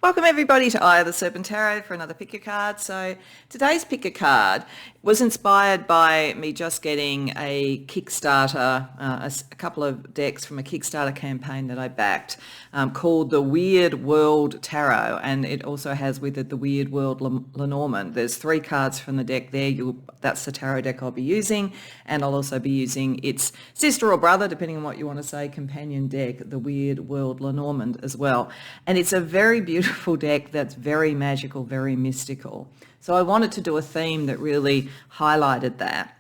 Welcome everybody to Eye of the Serpent Tarot for another pick a card. So today's pick a card was inspired by me just getting a Kickstarter, a couple of decks from a Kickstarter campaign that I backed called the Weird World Tarot, and it also has with it the Weird World Lenormand. There's 3 cards from the deck there. That's the tarot deck I'll be using, and I'll also be using its sister or brother, depending on what you want to say, companion deck, the Weird World Lenormand as well. And it's a very beautiful deck that's very magical, very mystical. So I wanted to do a theme that really highlighted that.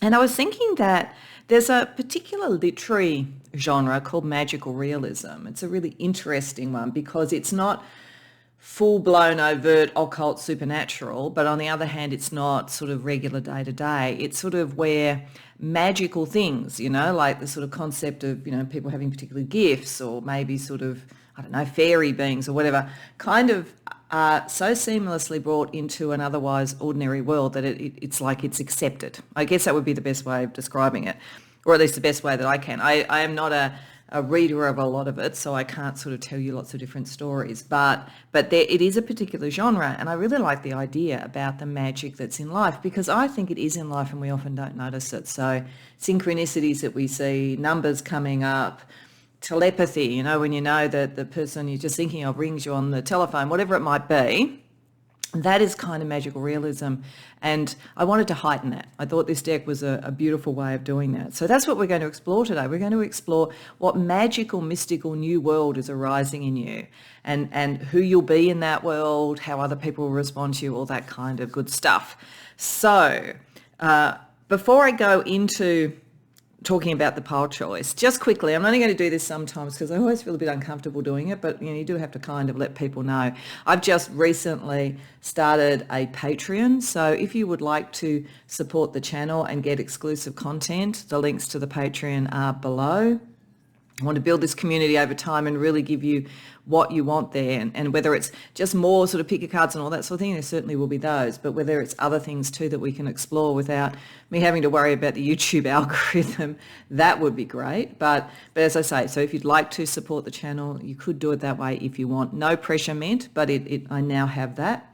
And I was thinking that there's a particular literary genre called magical realism. It's a really interesting one because it's not full-blown overt occult supernatural, but on the other hand it's not sort of regular day-to-day. It's sort of where magical things, like the sort of concept of people having particular gifts, or maybe sort of, I don't know, fairy beings or whatever, kind of are so seamlessly brought into an otherwise ordinary world that it's like it's accepted. I guess that would be the best way of describing it, or at least the best way that I can. I am not a reader of a lot of it, so I can't sort of tell you lots of different stories, but it is a particular genre, and I really like the idea about the magic that's in life, because I think it is in life and we often don't notice it. So synchronicities that we see, numbers coming up, telepathy, when you know that the person you're just thinking of rings you on the telephone, whatever it might be, that is kind of magical realism, and I wanted to heighten that. I thought this deck was a beautiful way of doing that. So that's what we're going to explore today. We're going to explore what magical, mystical new world is arising in you, and who you'll be in that world, how other people will respond to you, all that kind of good stuff. So before I go into talking about the pile choice, just quickly, I'm only going to do this sometimes because I always feel a bit uncomfortable doing it, but you do have to kind of let people know. I've just recently started a Patreon, so if you would like to support the channel and get exclusive content, the links to the Patreon are below. I want to build this community over time and really give you what you want there, and whether it's just more sort of picker cards and all that sort of thing, there certainly will be those, but whether it's other things too that we can explore without me having to worry about the YouTube algorithm, that would be great. But as I say, so if you'd like to support the channel, you could do it that way if you want. No pressure meant, but I now have that.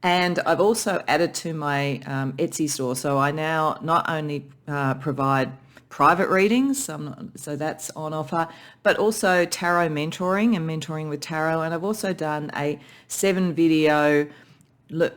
And I've also added to my Etsy store, so I now not only provide private readings, so that's on offer, but also tarot mentoring and mentoring with tarot. And I've also done a 7-video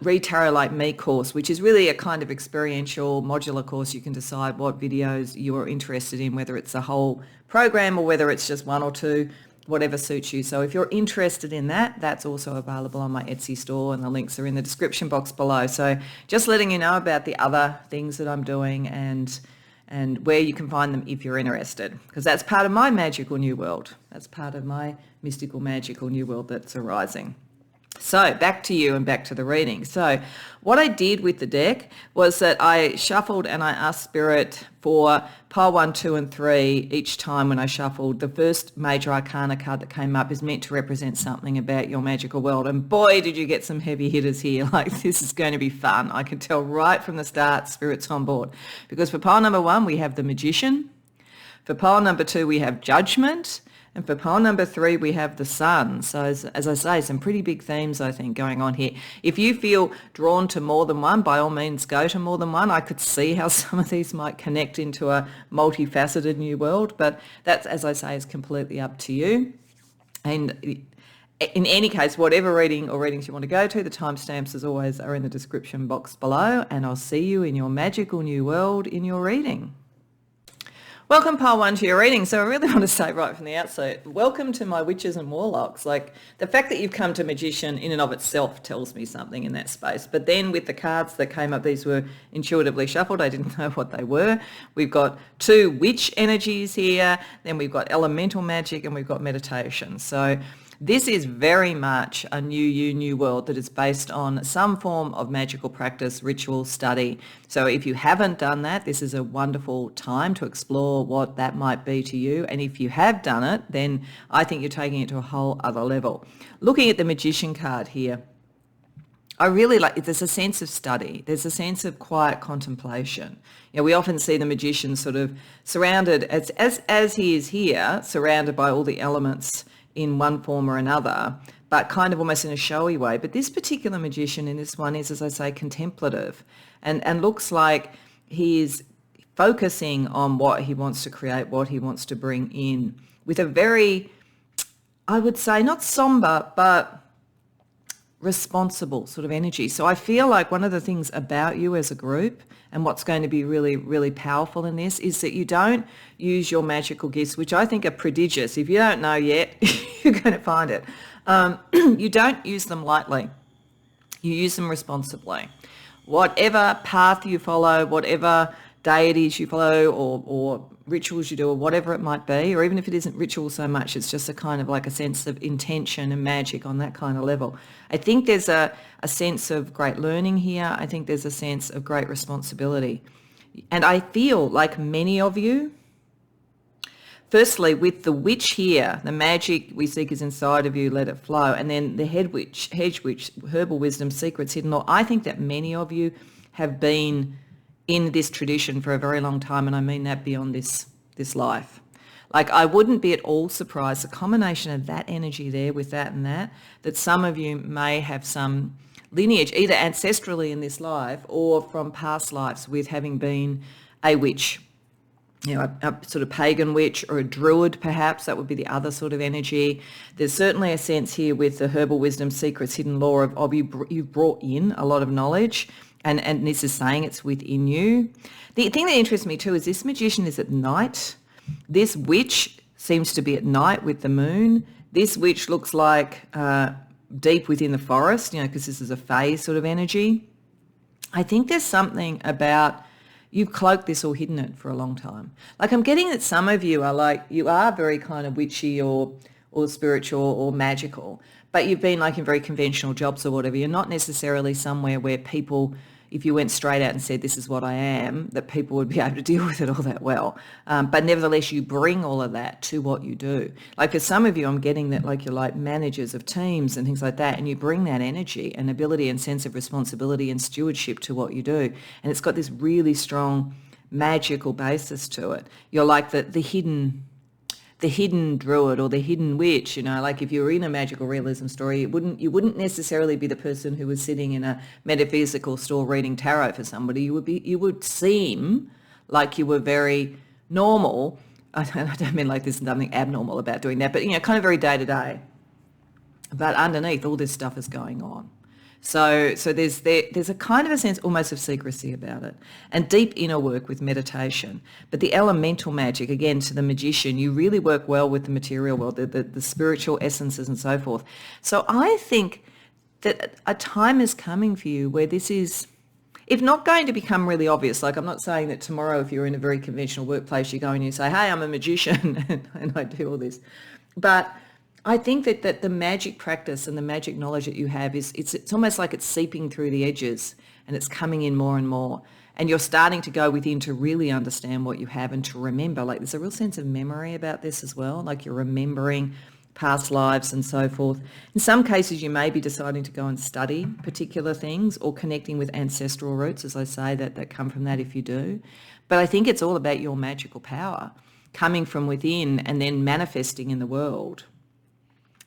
Read Tarot Like Me course, which is really a kind of experiential modular course. You can decide what videos you are interested in, whether it's a whole program or whether it's just 1 or 2, whatever suits you. So if you're interested in that, that's also available on my Etsy store, and the links are in the description box below. So just letting you know about the other things that I'm doing and where you can find them if you're interested, because that's part of my magical new world. That's part of my mystical, magical new world that's arising. So back to you and back to the reading. So what I did with the deck was that I shuffled and I asked Spirit for pile 1, 2 and 3 each time when I shuffled. The first major arcana card that came up is meant to represent something about your magical world. And boy, did you get some heavy hitters here. Like, this is going to be fun. I can tell right from the start Spirit's on board. Because for pile number 1, we have the Magician. For pile number 2, we have Judgment. And for pile number 3, we have the Sun. So as I say, some pretty big themes, I think, going on here. If you feel drawn to more than one, by all means, go to more than one. I could see how some of these might connect into a multifaceted new world, but that, as I say, is completely up to you. And in any case, whatever reading or readings you want to go to, the timestamps, as always, are in the description box below, and I'll see you in your magical new world in your reading. Welcome, pile 1, to your reading. So I really want to say right from the outset, welcome to my witches and warlocks. Like, the fact that you've come to Magician in and of itself tells me something in that space. But then with the cards that came up, these were intuitively shuffled. I didn't know what they were. We've got 2 witch energies here. Then we've got elemental magic, and we've got meditation. So this is very much a new you, new world that is based on some form of magical practice, ritual, study. So if you haven't done that, this is a wonderful time to explore what that might be to you. And if you have done it, then I think you're taking it to a whole other level. Looking at the Magician card here, I really like it. There's a sense of study. There's a sense of quiet contemplation. We often see the Magician sort of surrounded, as he is here, surrounded by all the elements in one form or another, but kind of almost in a showy way. But this particular magician in this one is, as I say, contemplative and looks like he is focusing on what he wants to create, what he wants to bring in with a very, I would say, not somber, but responsible sort of energy. So I feel like one of the things about you as a group and what's going to be really, really powerful in this is that you don't use your magical gifts, which I think are prodigious. If you don't know yet, you're going to find it. You don't use them lightly. You use them responsibly. Whatever path you follow, whatever deities you follow or rituals you do or whatever it might be, or even if it isn't ritual so much, it's just a kind of like a sense of intention and magic on that kind of level. I think there's a sense of great learning here. I think there's a sense of great responsibility. And I feel like many of you, firstly, with the witch here, the magic we seek is inside of you, let it flow. And then the hedge witch, herbal wisdom, secrets, hidden law. I think that many of you have been in this tradition for a very long time, and I mean that beyond this life. Like, I wouldn't be at all surprised, the combination of that energy there with that and that some of you may have some lineage, either ancestrally in this life or from past lives with having been a witch, you know, a sort of pagan witch or a druid perhaps. That would be the other sort of energy. There's certainly a sense here with the herbal wisdom, secrets, hidden law of you've brought in a lot of knowledge. And this is saying it's within you. The thing that interests me too is this magician is at night. This witch seems to be at night with the moon. This witch looks like deep within the forest, you know, because this is a Fae sort of energy. I think there's something about you've cloaked this or hidden it for a long time. Like, I'm getting that some of you are like, you are very kind of witchy or spiritual or magical, but you've been like in very conventional jobs or whatever. You're not necessarily somewhere where people, if you went straight out and said, this is what I am, that people would be able to deal with it all that well. But nevertheless, you bring all of that to what you do. Like, for some of you, I'm getting that like you're like managers of teams and things like that, and you bring that energy and ability and sense of responsibility and stewardship to what you do. And it's got this really strong magical basis to it. You're like the hidden druid or the hidden witch, you know, like if you were in a magical realism story, you wouldn't necessarily be the person who was sitting in a metaphysical store reading tarot for somebody. You would seem like you were very normal. I don't mean like there's something abnormal about doing that, but, you know, kind of very day to day. But underneath, all this stuff is going on. So there's a kind of a sense almost of secrecy about it, and deep inner work with meditation. But the elemental magic, again, to the magician, you really work well with the material world, the spiritual essences and so forth. So I think that a time is coming for you where this is, if not going to become really obvious, like I'm not saying that tomorrow if you're in a very conventional workplace, you go and you say, hey, I'm a magician and I do all this. But I think that the magic practice and the magic knowledge that you have it's almost like it's seeping through the edges and it's coming in more and more. And you're starting to go within to really understand what you have and to remember. Like, there's a real sense of memory about this as well. Like, you're remembering past lives and so forth. In some cases, you may be deciding to go and study particular things or connecting with ancestral roots, as I say, that come from that if you do. But I think it's all about your magical power coming from within and then manifesting in the world.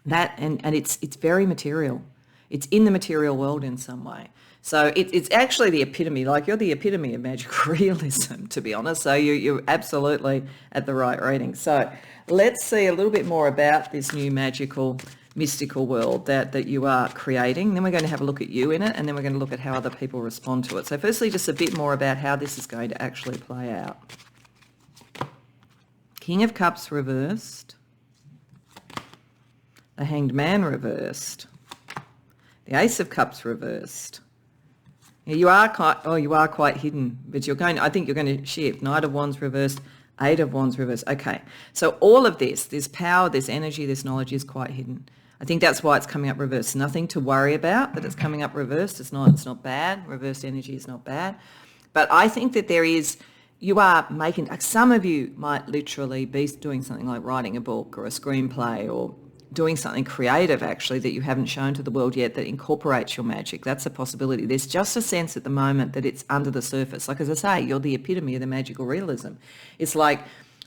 That and it's very material. It's in the material world in some way. So it's actually the epitome, like you're the epitome of magical realism, to be honest. So you're absolutely at the right reading. So let's see a little bit more about this new magical, mystical world that you are creating. Then we're going to have a look at you in it, and then we're going to look at how other people respond to it. So firstly, just a bit more about how this is going to actually play out. King of Cups reversed. The Hanged Man reversed. The Ace of Cups reversed. Yeah, you are quite hidden, but I think you're going to shift. Knight of Wands reversed, Eight of Wands reversed. Okay, so all of this power, this energy, this knowledge is quite hidden. I think that's why it's coming up reversed. Nothing to worry about that it's coming up reversed. It's not bad. Reversed energy is not bad. But I think that you are making, some of you might literally be doing something like writing a book or a screenplay or doing something creative actually that you haven't shown to the world yet that incorporates your magic. That's a possibility. There's just a sense at the moment that it's under the surface. Like, as I say, you're the epitome of the magical realism. It's like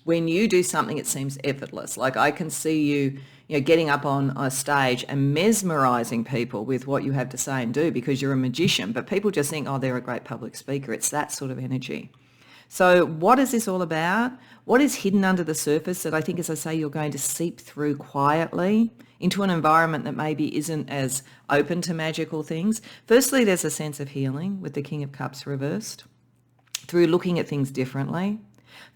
when you do something, it seems effortless. Like, I can see you, getting up on a stage and mesmerizing people with what you have to say and do because you're a magician, but people just think, oh, they're a great public speaker. It's that sort of energy. So what is this all about? What is hidden under the surface that I think, as I say, you're going to seep through quietly into an environment that maybe isn't as open to magical things? Firstly, there's a sense of healing with the King of Cups reversed through looking at things differently.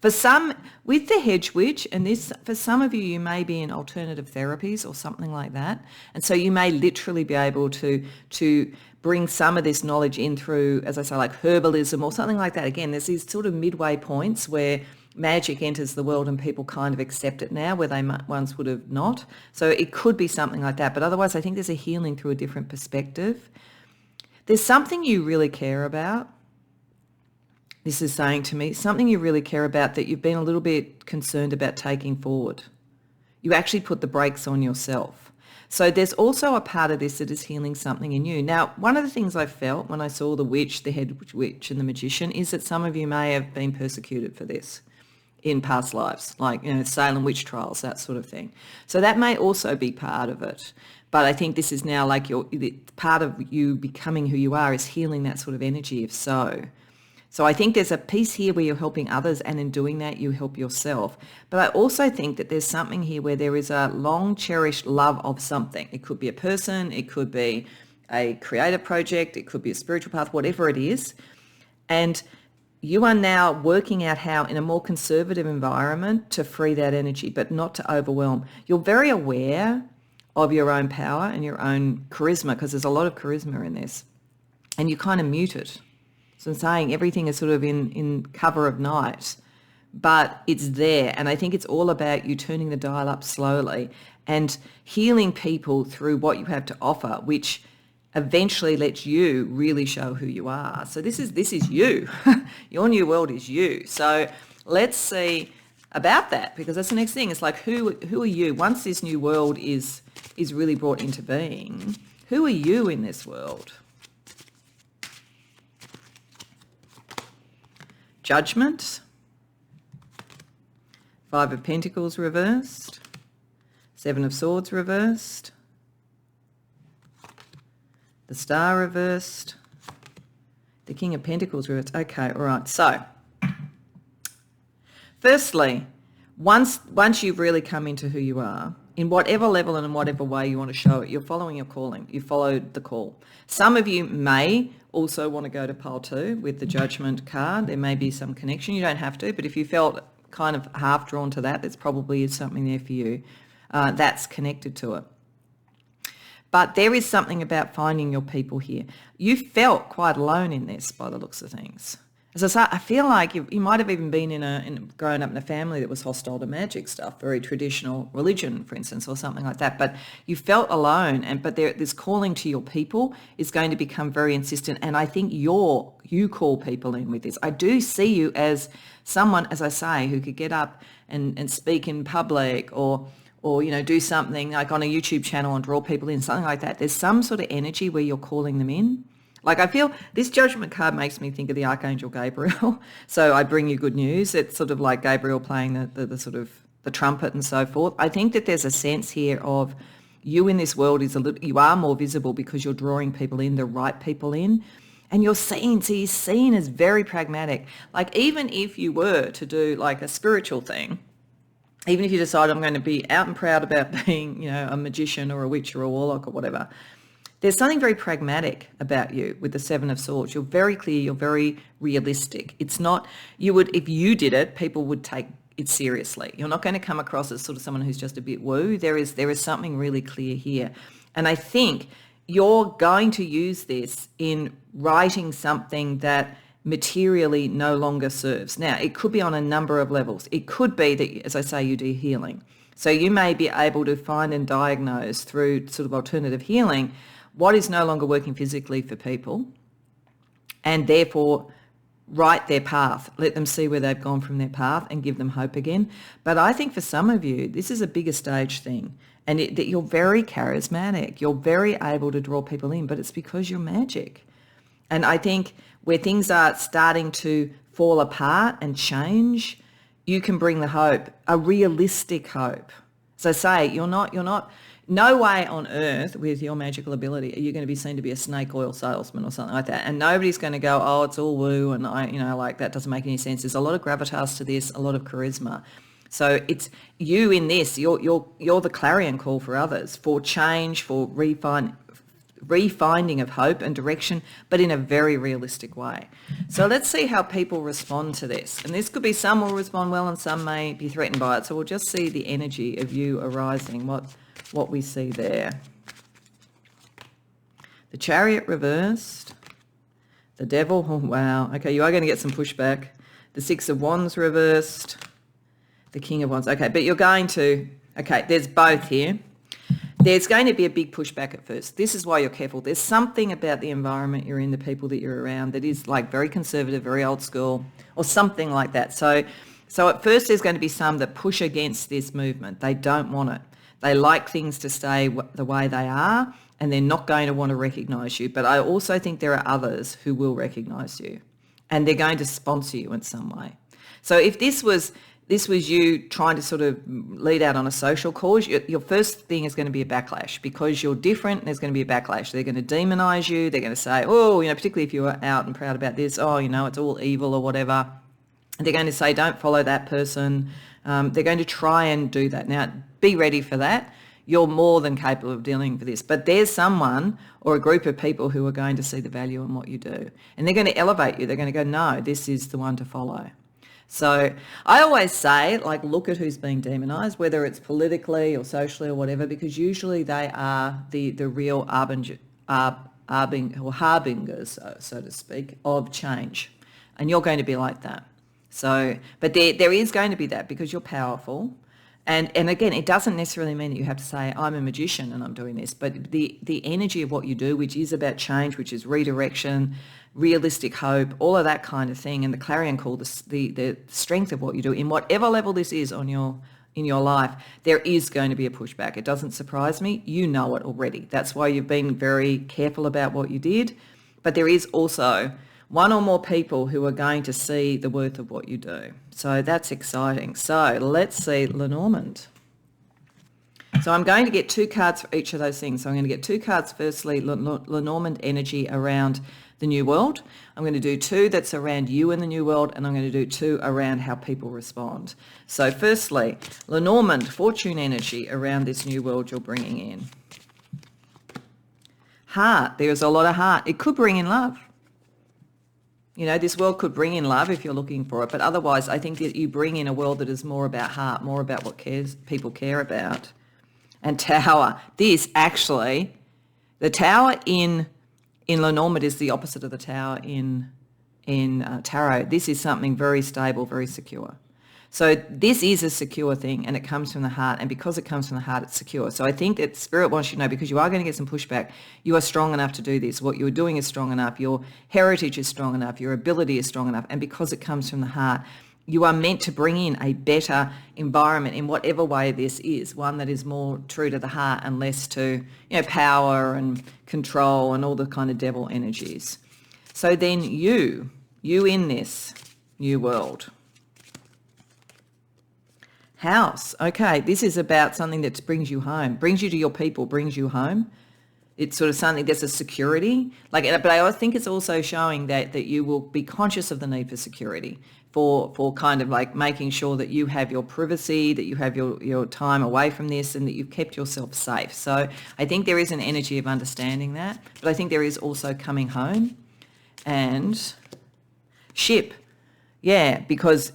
For some, with the Hedge Witch, and this, for some of you, you may be in alternative therapies or something like that. And so you may literally be able to bring some of this knowledge in through, as I say, like herbalism or something like that. Again, there's these sort of midway points where magic enters the world and people kind of accept it now where they once would have not. So it could be something like that. But otherwise, I think there's a healing through a different perspective. There's something you really care about. This is saying to me, something you really care about that you've been a little bit concerned about taking forward. You actually put the brakes on yourself. So there's also a part of this that is healing something in you. Now, one of the things I felt when I saw the witch, the head witch and the magician is that some of you may have been persecuted for this in past lives, like, Salem witch trials, that sort of thing. So that may also be part of it. But I think this is now like part of you becoming who you are is healing that sort of energy, if so. So I think there's a piece here where you're helping others, and in doing that, you help yourself. But I also think that there's something here where there is a long cherished love of something. It could be a person, it could be a creative project, it could be a spiritual path, whatever it is. And you are now working out how, in a more conservative environment, to free that energy, but not to overwhelm. You're very aware of your own power and your own charisma, because there's a lot of charisma in this, and you kind of mute it. So I'm saying everything is sort of in cover of night, but it's there. And I think it's all about you turning the dial up slowly and healing people through what you have to offer, which eventually lets you really show who you are. So this is you. Your new world is you. So let's see about that, because that's the next thing. It's like, who are you? Once this new world is really brought into being, who are you in this world? Judgment, Five of Pentacles reversed, Seven of Swords reversed, the Star reversed, the King of Pentacles reversed. Okay, all right. So, firstly, once you've really come into who you are, in whatever level and in whatever way you want to show it, you're following your calling. You followed the call. Some of you may also want to go to pile 2 with the Judgment card. There may be some connection. You don't have to, but if you felt kind of half drawn to that, there's probably something there for you that's connected to it. But there is something about finding your people here. You felt quite alone in this by the looks of things. As I say, I feel like you might have even been grown up in a family that was hostile to magic stuff, very traditional religion, for instance, or something like that. But you felt alone, but this calling to your people is going to become very insistent. And I think you call people in with this. I do see you as someone, as I say, who could get up and speak in public or do something like on a YouTube channel and draw people in, something like that. There's some sort of energy where you're calling them in. Like, I feel this Judgment card makes me think of the Archangel Gabriel. So I bring you good news. It's sort of like Gabriel playing the sort of the trumpet and so forth. I think that there's a sense here of you in this world you are more visible because you're drawing people in, the right people in, and you're seen as very pragmatic. Like, even if you were to do like a spiritual thing, even if you decide I'm going to be out and proud about being, a magician or a witch or a warlock or whatever, there's something very pragmatic about you with the Seven of Swords. You're very clear. You're very realistic. It's not, if you did it, people would take it seriously. You're not going to come across as sort of someone who's just a bit woo. There is something really clear here. And I think you're going to use this in writing something that materially no longer serves. Now, it could be on a number of levels. It could be that, as I say, you do healing. So you may be able to find and diagnose through sort of alternative healing what is no longer working physically for people, and therefore write their path, let them see where they've gone from their path and give them hope again. But I think for some of you, this is a bigger stage thing, and that you're very charismatic. You're very able to draw people in, but it's because you're magic. And I think where things are starting to fall apart and change, you can bring the hope, a realistic hope, As I say, you're not, no way on earth with your magical ability are you going to be seen to be a snake oil salesman or something like that. And nobody's going to go, oh, it's all woo, and like that doesn't make any sense. There's a lot of gravitas to this, a lot of charisma. So it's you in this, you're the clarion call for others, for change, for refinding of hope and direction, but in a very realistic way. So let's see how people respond to this. And this could be some will respond well and some may be threatened by it. So we'll just see the energy of you arising, what we see there. The Chariot reversed. The Devil, oh wow. Okay, you are going to get some pushback. The Six of Wands reversed. The King of Wands. Okay, but you're going to, okay, there's both here. There's going to be a big pushback at first. This is why you're careful. There's something about the environment you're in, the people that you're around, that is like very conservative, very old school, or something like that. So at first there's going to be some that push against this movement. They don't want it. They like things to stay the way they are, and they're not going to want to recognise you. But I also think there are others who will recognise you, and they're going to sponsor you in some way. So if this was you trying to sort of lead out on a social cause, your first thing is going to be a backlash because you're different. There's going to be a backlash. They're going to demonize you. They're going to say, oh, particularly if you're out and proud about this, oh, it's all evil or whatever. And they're going to say, don't follow that person. They're going to try and do that. Now, be ready for that. You're more than capable of dealing with this. But there's someone or a group of people who are going to see the value in what you do. And they're going to elevate you. They're going to go, no, this is the one to follow. So I always say, look at who's being demonised, whether it's politically or socially or whatever, because usually they are the real harbingers, so to speak, of change. And you're going to be like that. So, but there is going to be that because you're powerful. And again, it doesn't necessarily mean that you have to say, I'm a magician and I'm doing this, but the energy of what you do, which is about change, which is redirection, realistic hope, all of that kind of thing, and the clarion call, the strength of what you do, in whatever level this is in your life, there is going to be a pushback. It doesn't surprise me. You know it already. That's why you've been very careful about what you did. But there is also one or more people who are going to see the worth of what you do. So that's exciting. So let's see Lenormand. So I'm going to get 2 cards for each of those things. So I'm going to get 2 cards, firstly, Lenormand energy around the New World. I'm going to do 2 that's around you in the New World, and I'm going to do 2 around how people respond. So firstly, Lenormand, fortune energy around this New World you're bringing in. Heart, there's a lot of heart. It could bring in love. This world could bring in love if you're looking for it, but otherwise I think that you bring in a world that is more about heart, more about what people care about. And Tower, this actually, the Tower in Lenormand is the opposite of the Tower in Tarot. This is something very stable, very secure. So this is a secure thing, and it comes from the heart, and because it comes from the heart, it's secure. So I think that Spirit wants you to know, because you are going to get some pushback, you are strong enough to do this. What you're doing is strong enough. Your heritage is strong enough. Your ability is strong enough. And because it comes from the heart, you are meant to bring in a better environment in whatever way this is, one that is more true to the heart and less to, power and control and all the kind of devil energies. So then you in this new world. House, okay, this is about something that brings you home, brings you to your people, brings you home. It's sort of something that's a security, but I think it's also showing that you will be conscious of the need for security, for kind of like making sure that you have your privacy, that you have your time away from this, and that you've kept yourself safe. So I think there is an energy of understanding that, but I think there is also coming home. And ship, yeah, because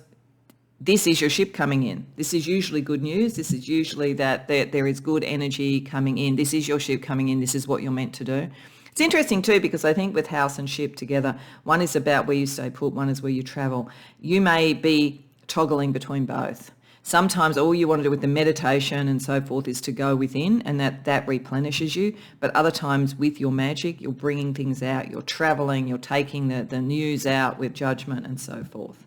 this is your ship coming in. This is usually good news. This is usually that there is good energy coming in. This is your ship coming in. This is what you're meant to do. It's interesting too, because I think with house and ship together, one is about where you stay put, one is where you travel. You may be toggling between both. Sometimes all you want to do with the meditation and so forth is to go within, and that replenishes you. But other times with your magic, you're bringing things out, you're traveling, you're taking the news out with judgment and so forth.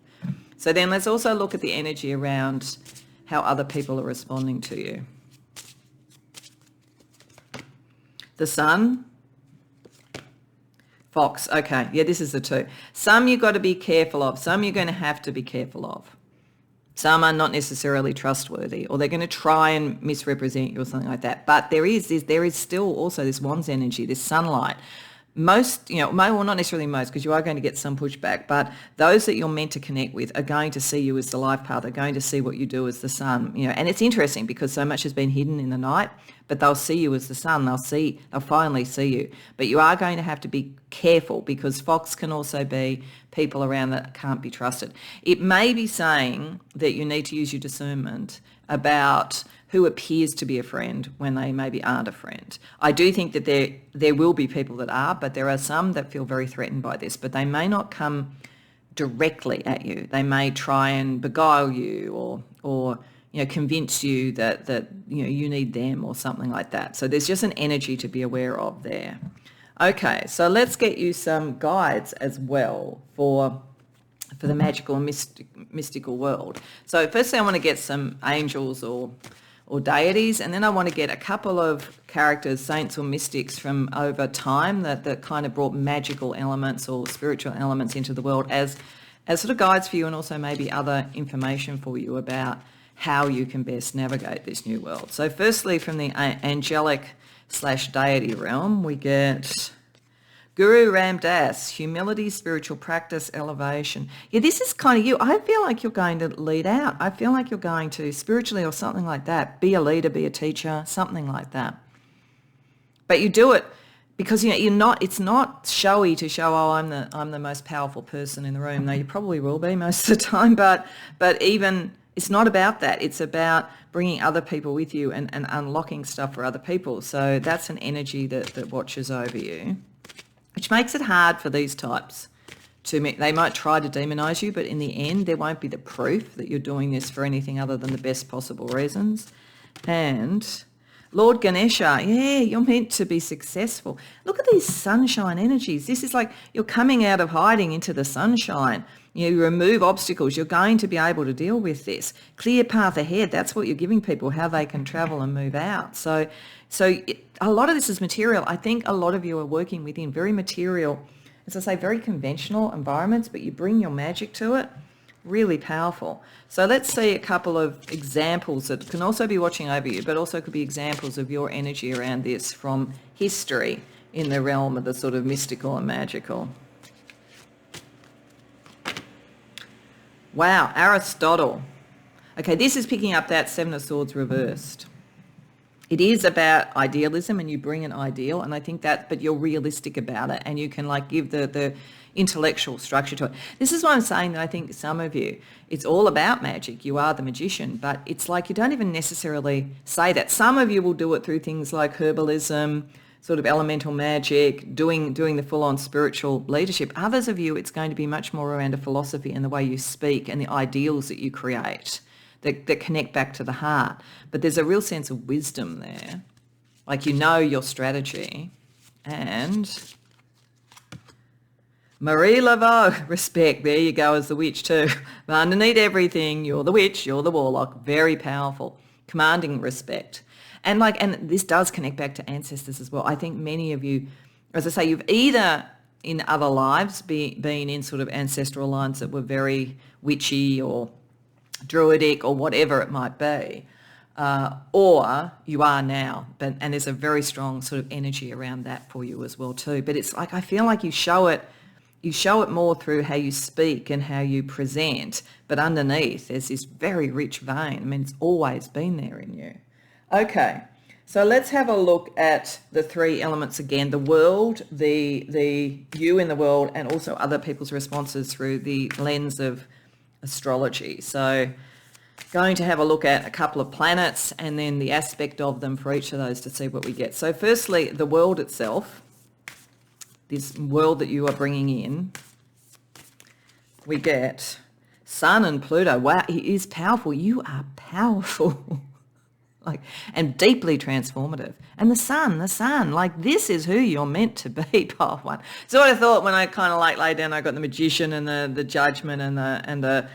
So then let's also look at the energy around how other people are responding to you. The Sun, Fox, okay, yeah, this is the 2. Some you've got to be careful of, some you're going to have to be careful of. Some are not necessarily trustworthy, or they're going to try and misrepresent you or something like that. But there is still also this wands energy, this sunlight. Most, well, not necessarily most, because you are going to get some pushback, but those that you're meant to connect with are going to see you as the life path. They're going to see what you do as the sun, and it's interesting because so much has been hidden in the night, but they'll see you as the sun. They'll finally see you. But you are going to have to be careful, because fox can also be people around that can't be trusted. It may be saying that you need to use your discernment about who appears to be a friend when they maybe aren't a friend. I do think that there will be people that are, but there are some that feel very threatened by this, but they may not come directly at you. They may try and beguile you or convince you that you need them or something like that. So there's just an energy to be aware of there. Okay, so let's get you some guides as well for the magical and mystical world. So firstly, I want to get some angels or deities, and then I want to get a couple of characters, saints or mystics from over time that kind of brought magical elements or spiritual elements into the world as sort of guides for you, and also maybe other information for you about how you can best navigate this new world. So firstly, from the angelic/deity realm, we get Guru Ram Dass, humility, spiritual practice, elevation. Yeah, this is kind of you. I feel like you're going to lead out. I feel like you're going to spiritually or something like that, be a leader, be a teacher, something like that. But you do it because it's not showy to show, I'm the most powerful person in the room. No, you probably will be most of the time, but even it's not about that. It's about bringing other people with you and unlocking stuff for other people. So that's an energy that watches over you, which makes it hard for these types they might try to demonize you, but in the end, there won't be the proof that you're doing this for anything other than the best possible reasons. And Lord Ganesha, yeah, you're meant to be successful. Look at these sunshine energies. This is like you're coming out of hiding into the sunshine. You remove obstacles. You're going to be able to deal with this. Clear path ahead. That's what you're giving people, how they can travel and move out. So a lot of this is material. I think a lot of you are working within very material, as I say, very conventional environments, but you bring your magic to it. Really powerful. So let's see a couple of examples that can also be watching over you, but also could be examples of your energy around this from history in the realm of the sort of mystical and magical. Wow, Aristotle. Okay, this is picking up that Seven of Swords reversed. It is about idealism, and you bring an ideal, and I think that, but you're realistic about it, and you can give the intellectual structure to it. This is why I'm saying that I think some of you, it's all about magic. You are the magician, but it's like you don't even necessarily say that. Some of you will do it through things like herbalism, sort of elemental magic, doing the full-on spiritual leadership. Others of you, it's going to be much more around a philosophy and the way you speak and the ideals that you create that connect back to the heart. But there's a real sense of wisdom there. Like your strategy. And Marie Laveau, respect. There you go as the witch too. But underneath everything, you're the witch, you're the warlock. Very powerful. Commanding respect. And this does connect back to ancestors as well. I think many of you, as I say, you've either in other lives been in sort of ancestral lines that were very witchy or druidic or whatever it might be, or you are now. And there's a very strong sort of energy around that for you as well too. But it's like I feel like you show it more through how you speak and how you present. But underneath, there's this very rich vein. I mean, it's always been there in you. Okay, so let's have a look at the three elements again, the world, the you in the world, and also other people's responses through the lens of astrology. So going to have a look at a couple of planets and then the aspect of them for each of those to see what we get. So firstly, the world itself, this world that you are bringing in, we get Sun and Pluto. Wow, he is powerful. You are powerful. And deeply transformative. And the sun, this is who you're meant to be, pile one. So what I thought when I kind of laid down, I got the magician and the judgment and the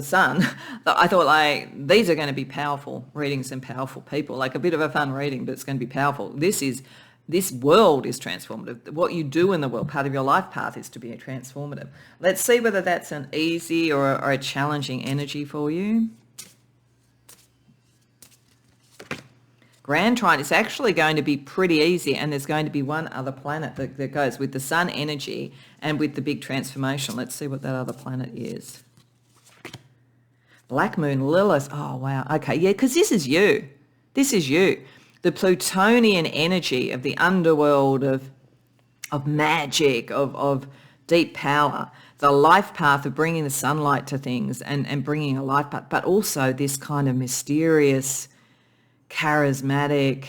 sun. I thought these are going to be powerful readings and powerful people. A bit of a fun reading, but it's going to be powerful. This is This world is transformative. What you do in the world, part of your life path, is to be transformative. Let's see whether that's an easy or a challenging energy for you. Grand Trine is actually going to be pretty easy, and there's going to be one other planet that goes with the sun energy and with the big transformation. Let's see what that other planet is. Black Moon Lilith. Oh, wow. Okay, yeah, because this is you. This is you. The Plutonian energy of the underworld, of magic, of deep power, the life path of bringing the sunlight to things and bringing a life path, but also this kind of mysterious, charismatic,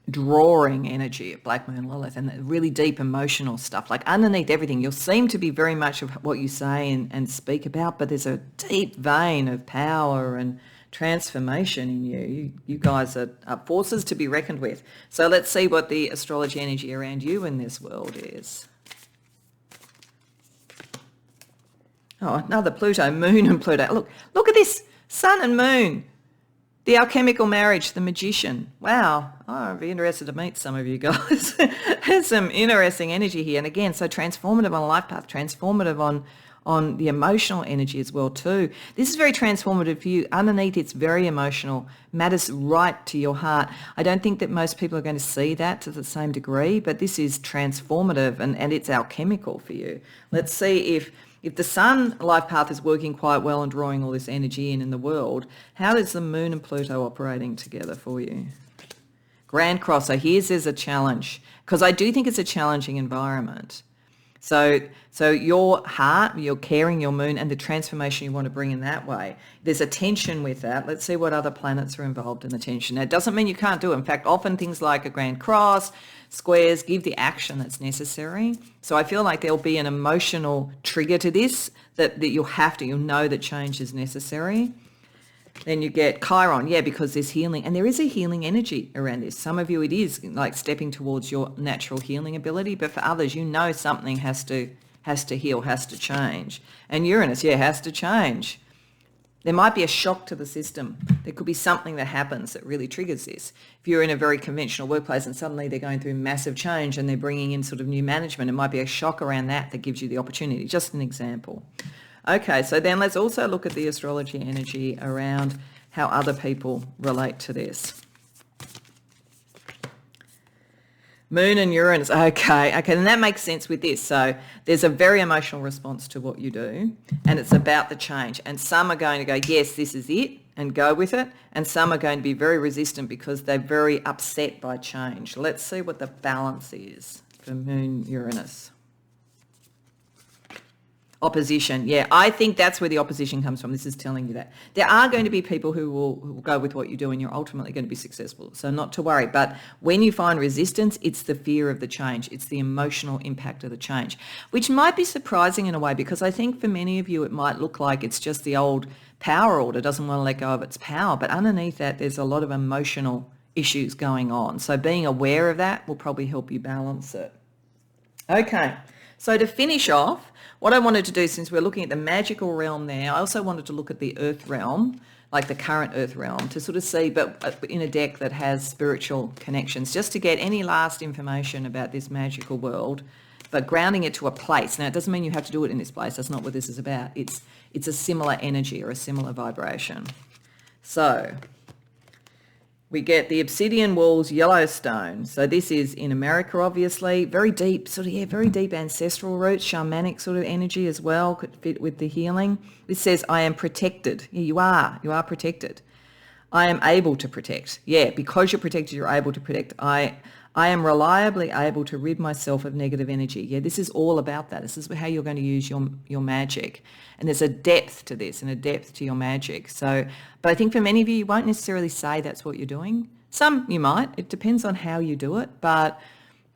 drawing energy of Black Moon Lilith, and the really deep emotional stuff. Like underneath everything, you'll seem to be very much of what you say and speak about, but there's a deep vein of power and transformation in you. You guys are forces to be reckoned with. So let's see what the astrology energy around you in this world is. Oh, another Pluto, Moon and Pluto. Look at this, Sun and Moon. The alchemical marriage, the magician. Wow. Oh, I'd be interested to meet some of you guys. There's some interesting energy here. And again, so transformative on a life path, transformative on the emotional energy as well too. This is very transformative for you. Underneath, it's very emotional, matters right to your heart. I don't think that most people are going to see that to the same degree, but this is transformative and it's alchemical for you. Let's see if the sun life path is working quite well and drawing all this energy in the world, how is the Moon and Pluto operating together for you? Grand Cross. So here's a challenge, because I do think it's a challenging environment. So your heart, your caring, your moon, and the transformation you want to bring in that way, there's a tension with that. Let's see what other planets are involved in the tension. Now, it doesn't mean you can't do it. In fact, often things like a Grand Cross, squares give the action that's necessary. So I feel like there'll be an emotional trigger to this that you'll know that change is necessary. Then you get Chiron, yeah, because there's healing. And there is a healing energy around this. Some of you, it is like stepping towards your natural healing ability. But for others, something has to heal, has to change. And Uranus, yeah, has to change. There might be a shock to the system. There could be something that happens that really triggers this. If you're in a very conventional workplace and suddenly they're going through massive change and they're bringing in sort of new management, it might be a shock around that gives you the opportunity. Just an example. Okay, so then let's also look at the astrology energy around how other people relate to this. Moon and Uranus. Okay, and that makes sense with this. So there's a very emotional response to what you do, and it's about the change. And some are going to go, yes, this is it, and go with it. And some are going to be very resistant because they're very upset by change. Let's see what the balance is for Moon, Uranus. Opposition. Yeah, I think that's where the opposition comes from. This is telling you that. There are going to be people who will go with what you do and you're ultimately going to be successful. So not to worry. But when you find resistance, it's the fear of the change. It's the emotional impact of the change, which might be surprising in a way, because I think for many of you it might look like it's just the old power order doesn't want to let go of its power. But underneath that, there's a lot of emotional issues going on. So being aware of that will probably help you balance it. Okay. So to finish off, what I wanted to do, since we're looking at the magical realm there, I also wanted to look at the earth realm, like the current earth realm, to sort of see, but in a deck that has spiritual connections, just to get any last information about this magical world, but grounding it to a place. Now, it doesn't mean you have to do it in this place. That's not what this is about. It's a similar energy or a similar vibration. So we get the Obsidian Walls Yellowstone. So this is in America, obviously. Very deep, very deep ancestral roots, shamanic sort of energy as well, could fit with the healing. This says, I am protected. Yeah, you are protected. I am able to protect. Yeah, because you're protected, you're able to protect. I am reliably able to rid myself of negative energy. Yeah, this is all about that. This is how you're going to use your magic. And there's a depth to this and a depth to your magic. So, but I think for many of you, you won't necessarily say that's what you're doing. Some you might. It depends on how you do it. But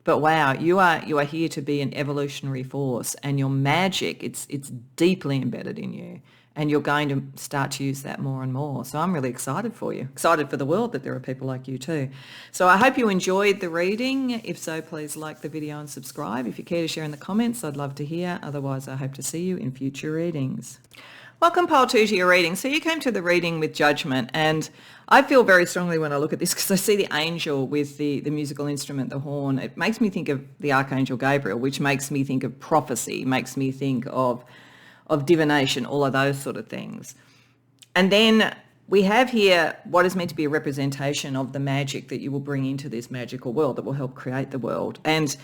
wow, you are here to be an evolutionary force, and your magic, it's deeply embedded in you. And you're going to start to use that more and more. So I'm really excited for you, excited for the world that there are people like you too. So I hope you enjoyed the reading. If so, please like the video and subscribe. If you care to share in the comments, I'd love to hear. Otherwise, I hope to see you in future readings. Welcome, Pile 2, to your reading. So you came to the reading with judgment, and I feel very strongly when I look at this because I see the angel with the musical instrument, the horn. It makes me think of the Archangel Gabriel, which makes me think of prophecy, makes me think of divination, all of those sort of things. And then we have here what is meant to be a representation of the magic that you will bring into this magical world that will help create the world. And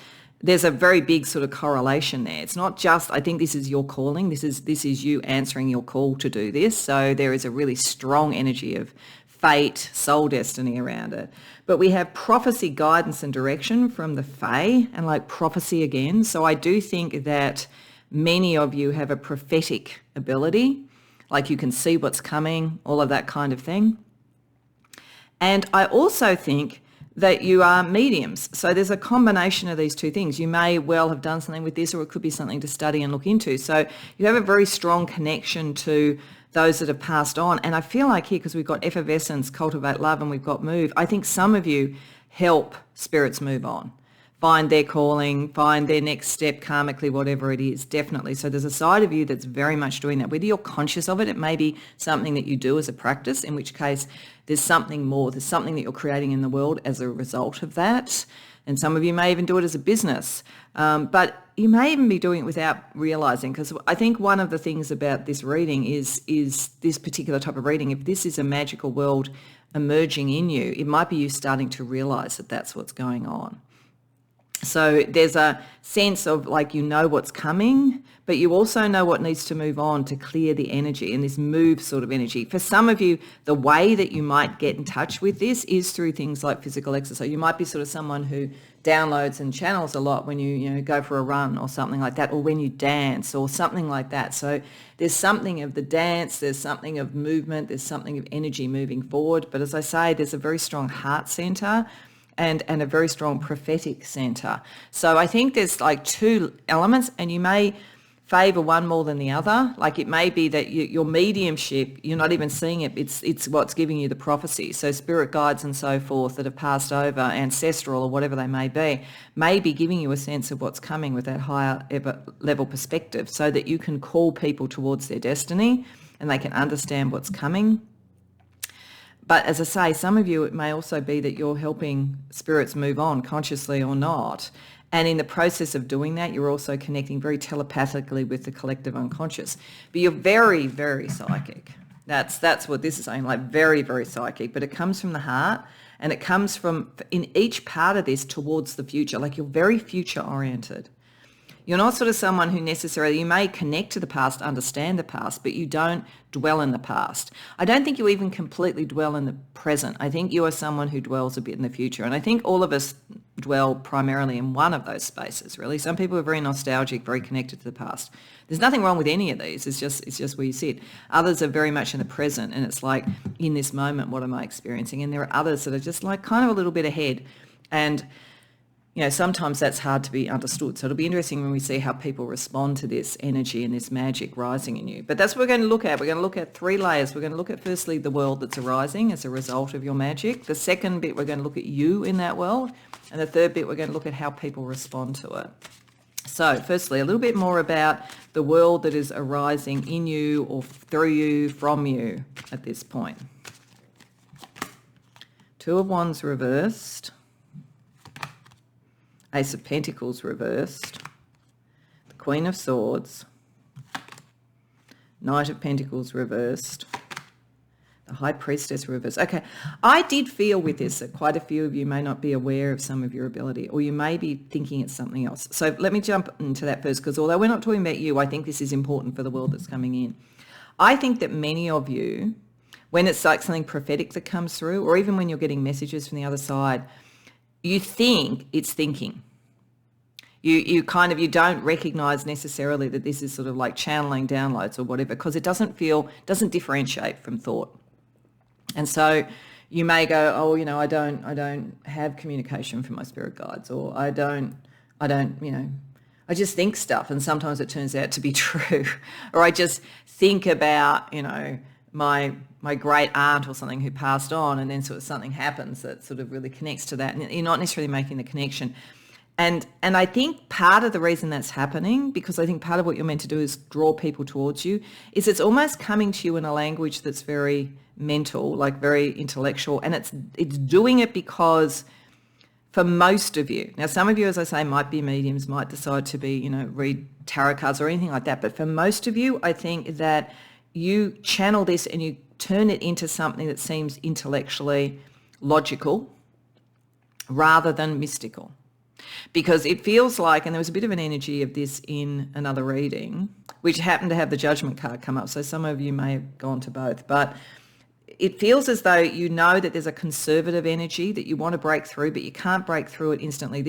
there's a very big sort of correlation there. It's not just, I think this is your calling. This is you answering your call to do this. So there is a really strong energy of fate, soul destiny around it. But we have prophecy, guidance and direction from the Fae, and like prophecy again. So I do think that many of you have a prophetic ability, like you can see what's coming, all of that kind of thing. And I also think that you are mediums. So there's a combination of these two things. You may well have done something with this, or it could be something to study and look into. So you have a very strong connection to those that have passed on. And I feel like here, because we've got effervescence, cultivate love, and we've got move, I think some of you help spirits move on, find their calling, find their next step karmically, whatever it is, definitely. So there's a side of you that's very much doing that. Whether you're conscious of it, it may be something that you do as a practice, in which case there's something more, there's something that you're creating in the world as a result of that. And some of you may even do it as a business. But you may even be doing it without realizing, because I think one of the things about this reading is this particular type of reading, if this is a magical world emerging in you, it might be you starting to realize that that's what's going on. So there's a sense of like, you know what's coming, but you also know what needs to move on to clear the energy, and this move sort of energy. For some of you, the way that you might get in touch with this is through things like physical exercise. You might be sort of someone who downloads and channels a lot when you go for a run or something like that, or when you dance or something like that. So there's something of the dance, there's something of movement, there's something of energy moving forward. But as I say, there's a very strong heart center and a very strong prophetic center. So I think there's like two elements, and you may favour one more than the other. Like it may be that your mediumship, you're not even seeing it, it's what's giving you the prophecy. So spirit guides and so forth that have passed over, ancestral or whatever they may be giving you a sense of what's coming with that higher level perspective, so that you can call people towards their destiny and they can understand what's coming. But as I say, some of you, it may also be that you're helping spirits move on, consciously or not. And in the process of doing that, you're also connecting very telepathically with the collective unconscious. But you're very, very psychic. That's what this is saying, like very, very psychic. But it comes from the heart, and it comes from, in each part of this, towards the future. Like you're very future oriented. You're not sort of someone who necessarily, you may connect to the past, understand the past, but you don't dwell in the past. I don't think you even completely dwell in the present. I think you are someone who dwells a bit in the future. And I think all of us dwell primarily in one of those spaces, really. Some people are very nostalgic, very connected to the past. There's nothing wrong with any of these. It's just where you sit. Others are very much in the present, and it's like, in this moment, what am I experiencing? And there are others that are just like kind of a little bit ahead. And sometimes that's hard to be understood. So it'll be interesting when we see how people respond to this energy and this magic rising in you. But that's what we're going to look at. We're going to look at three layers. We're going to look at, firstly, the world that's arising as a result of your magic. The second bit, we're going to look at you in that world. And the third bit, we're going to look at how people respond to it. So firstly, a little bit more about the world that is arising in you or through you, from you at this point. Two of Wands reversed. Ace of Pentacles reversed, the Queen of Swords, Knight of Pentacles reversed, the High Priestess reversed. Okay, I did feel with this that quite a few of you may not be aware of some of your ability, or you may be thinking it's something else. So let me jump into that first, because although we're not talking about you, I think this is important for the world that's coming in. I think that many of you, when it's like something prophetic that comes through, or even when you're getting messages from the other side, you think it's thinking. You don't recognize necessarily that this is sort of like channeling downloads or whatever, because it doesn't differentiate from thought. And so you may go, I don't have communication from my spirit guides, or I just think stuff, and sometimes it turns out to be true. Or I just think about, my great aunt or something who passed on, and then sort of something happens that sort of really connects to that, and you're not necessarily making the connection. And I think part of the reason that's happening, because I think part of what you're meant to do is draw people towards you, is it's almost coming to you in a language that's very mental, like very intellectual, and it's doing it because for most of you, now some of you, as I say, might be mediums, might decide to be, read tarot cards or anything like that, but for most of you, I think that you channel this and you turn it into something that seems intellectually logical rather than mystical. Because it feels like, and there was a bit of an energy of this in another reading, which happened to have the Judgment card come up, so some of you may have gone to both, but it feels as though you know that there's a conservative energy that you want to break through, but you can't break through it instantly.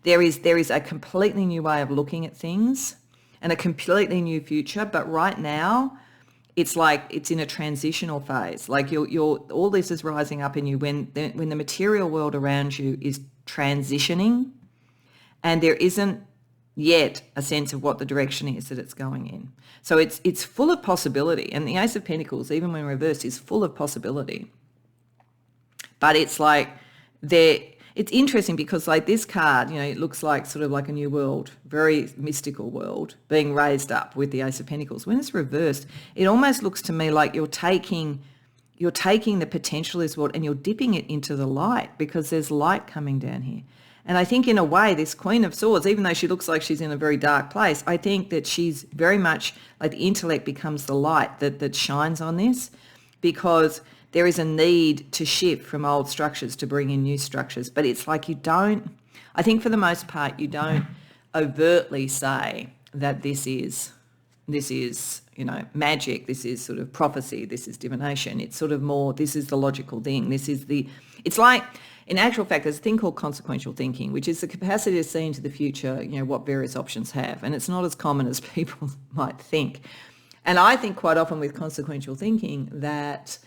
There is a completely new way of looking at things and a completely new future, but right now it's like it's in a transitional phase. Like you're all this is rising up in you when the material world around you is transitioning, and there isn't yet a sense of what the direction is that it's going in. So it's full of possibility, and the Ace of Pentacles, even when reversed, is full of possibility. But it's like it's interesting because like this card, it looks like sort of like a new world, very mystical world being raised up with the Ace of Pentacles. When it's reversed, it almost looks to me like you're taking the potential of this world and you're dipping it into the light, because there's light coming down here. And I think in a way, this Queen of Swords, even though she looks like she's in a very dark place, I think that she's very much like the intellect becomes the light that shines on this, because there is a need to shift from old structures to bring in new structures. But it's like I think for the most part, you don't overtly say that this is magic, this is sort of prophecy, this is divination. It's sort of more, this is the logical thing. It's like, in actual fact, there's a thing called consequential thinking, which is the capacity to see into the future, what various options have. And it's not as common as people might think. And I think quite often with consequential thinking that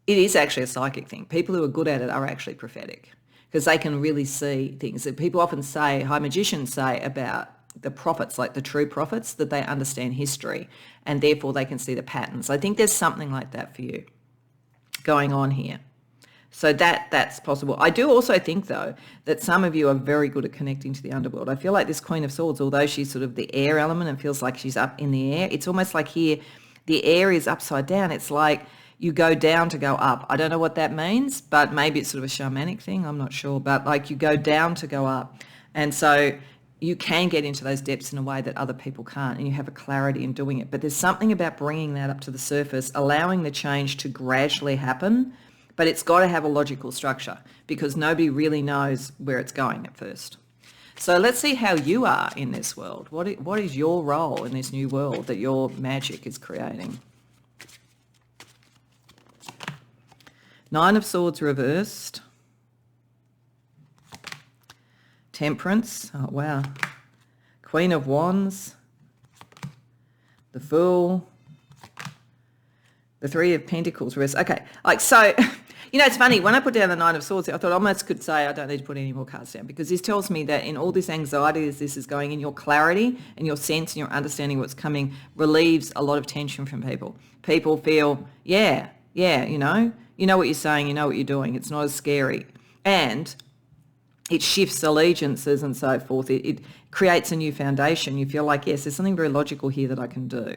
it is actually a psychic thing. People who are good at it are actually prophetic, because they can really see things. That people often say, high magicians say about the prophets, like the true prophets, that they understand history and therefore they can see the patterns. I think there's something like that for you going on here. So that's possible. I do also think, though, that some of you are very good at connecting to the underworld. I feel like this Queen of Swords, although she's sort of the air element and feels like she's up in the air, it's almost like here the air is upside down. It's like you go down to go up. I don't know what that means, but maybe it's sort of a shamanic thing. I'm not sure. But like you go down to go up. And so you can get into those depths in a way that other people can't, and you have a clarity in doing it. But there's something about bringing that up to the surface, allowing the change to gradually happen, but it's got to have a logical structure, because nobody really knows where it's going at first. So let's see how you are in this world. What is your role in this new world that your magic is creating? Nine of Swords reversed. Temperance. Oh, wow. Queen of Wands. The Fool. The Three of Pentacles reversed. Okay. So, it's funny. When I put down the Nine of Swords, I thought I almost could say I don't need to put any more cards down, because this tells me that in all this anxiety as this is going in, your clarity and your sense and your understanding of what's coming relieves a lot of tension from people. People feel, you know what you're saying, you know what you're doing. It's not as scary. And it shifts allegiances and so forth. It creates a new foundation. You feel like, yes, there's something very logical here that I can do.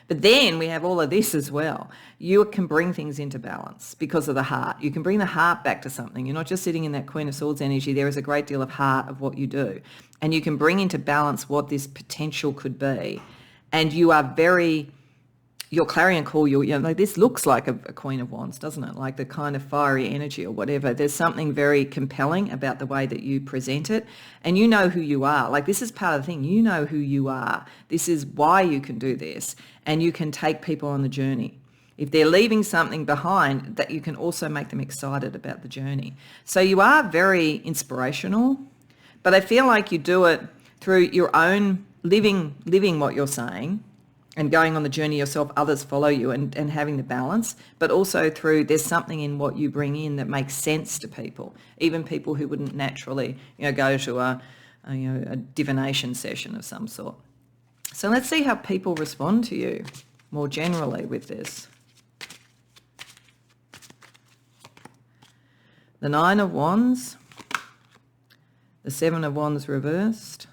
But then we have all of this as well. You can bring things into balance because of the heart. You can bring the heart back to something. You're not just sitting in that Queen of Swords energy. There is a great deal of heart of what you do. And you can bring into balance what this potential could be. And you are your clarion call, this looks like a Queen of Wands, doesn't it? Like the kind of fiery energy or whatever. There's something very compelling about the way that you present it. And you know who you are. Like this is part of the thing. You know who you are. This is why you can do this. And you can take people on the journey. If they're leaving something behind, that you can also make them excited about the journey. So you are very inspirational, but I feel like you do it through your own living what you're saying, and going on the journey yourself, others follow you, and having the balance, but also through there's something in what you bring in that makes sense to people, even people who wouldn't naturally go to a divination session of some sort. So let's see how people respond to you more generally with this. The Nine of Wands, the the Seven of Wands reversed,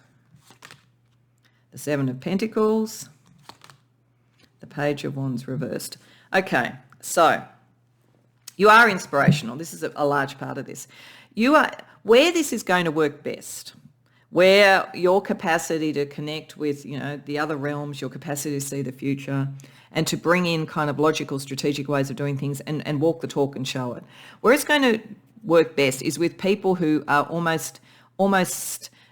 the Seven of Pentacles, the Page of Wands reversed. Okay, so you are inspirational. This is a large part of this. You are where this is going to work best, where your capacity to connect with, the other realms, your capacity to see the future and to bring in kind of logical, strategic ways of doing things and walk the talk and show it. Where it's going to work best is with people who are almost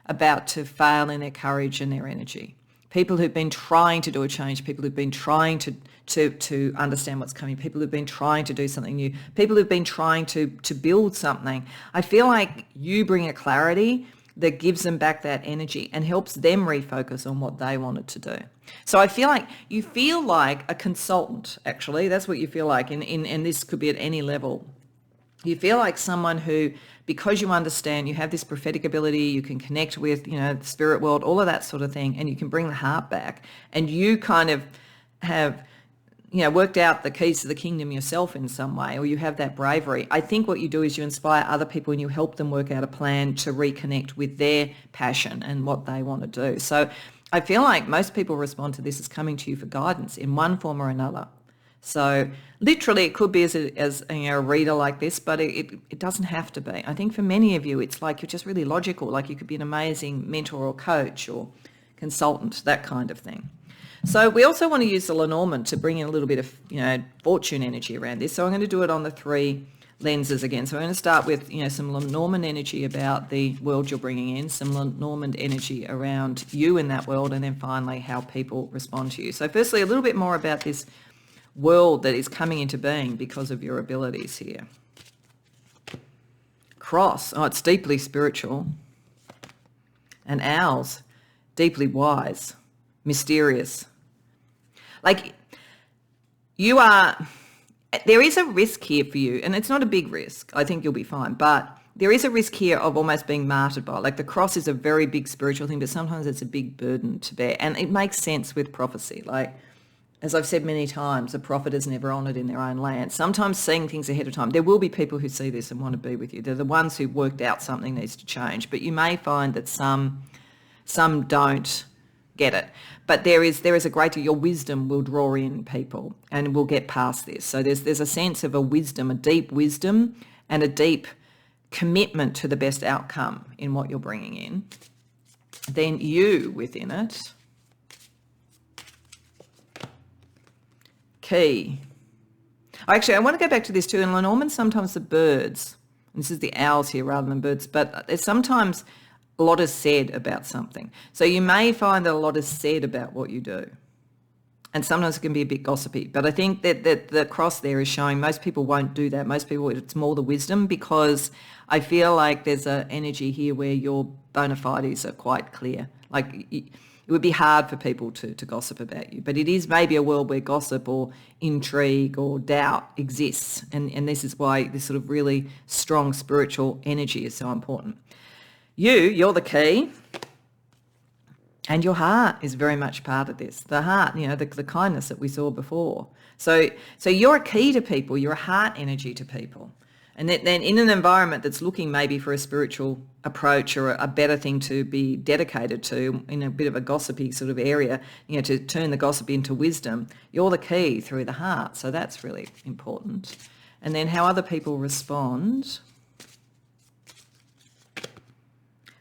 about to fail in their courage and their energy. People who've been trying to do a change, people who've been trying to understand what's coming, people who've been trying to do something new, people who've been trying to build something. I feel like you bring a clarity that gives them back that energy and helps them refocus on what they wanted to do. So I feel like you feel like a consultant, actually. That's what you feel like, and this could be at any level. You feel like someone who, because you understand, you have this prophetic ability, you can connect with, the spirit world, all of that sort of thing, and you can bring the heart back, and you kind of have, worked out the keys to the kingdom yourself in some way, or you have that bravery. I think what you do is you inspire other people and you help them work out a plan to reconnect with their passion and what they want to do. So I feel like most people respond to this as coming to you for guidance in one form or another. So literally it could be as a reader like this, but it doesn't have to be. I think for many of you, it's like you're just really logical, like you could be an amazing mentor or coach or consultant, that kind of thing. So we also want to use the Lenormand to bring in a little bit of, fortune energy around this. So I'm going to do it on the three lenses again. So I'm going to start with, some Lenormand energy about the world you're bringing in, some Lenormand energy around you in that world, and then finally how people respond to you. So firstly, a little bit more about this world that is coming into being because of your abilities here. Cross, it's deeply spiritual. And Owls, deeply wise, mysterious. Like there is a risk here for you, and it's not a big risk. I think you'll be fine, but there is a risk here of almost being martyred by. Like the cross is a very big spiritual thing, but sometimes it's a big burden to bear. And it makes sense with prophecy. Like, as I've said many times, a prophet is never honoured in their own land. Sometimes seeing things ahead of time. There will be people who see this and want to be with you. They're the ones who worked out something needs to change. But you may find that some don't get it. But there is a greater, your wisdom will draw in people and we'll get past this. So there's a sense of a wisdom, a deep wisdom and a deep commitment to the best outcome in what you're bringing in. Then you within it. Key. Actually, I want to go back to this too. In Lenormand, sometimes the birds, and this is the owls here rather than birds, but there's sometimes a lot is said about something. So you may find that a lot is said about what you do. And sometimes it can be a bit gossipy. But I think that the cross there is showing most people won't do that. Most people, it's more the wisdom, because I feel like there's an energy here where your bona fides are quite clear. Like it would be hard for people to gossip about you. But it is maybe a world where gossip or intrigue or doubt exists. And this is why this sort of really strong spiritual energy is so important. You're the key, and your heart is very much part of this. The heart, the kindness that we saw before. So you're a key to people. You're a heart energy to people. And then in an environment that's looking maybe for a spiritual approach or a better thing to be dedicated to, in a bit of a gossipy sort of area, to turn the gossip into wisdom, you're the key through the heart. So that's really important. And then how other people respond.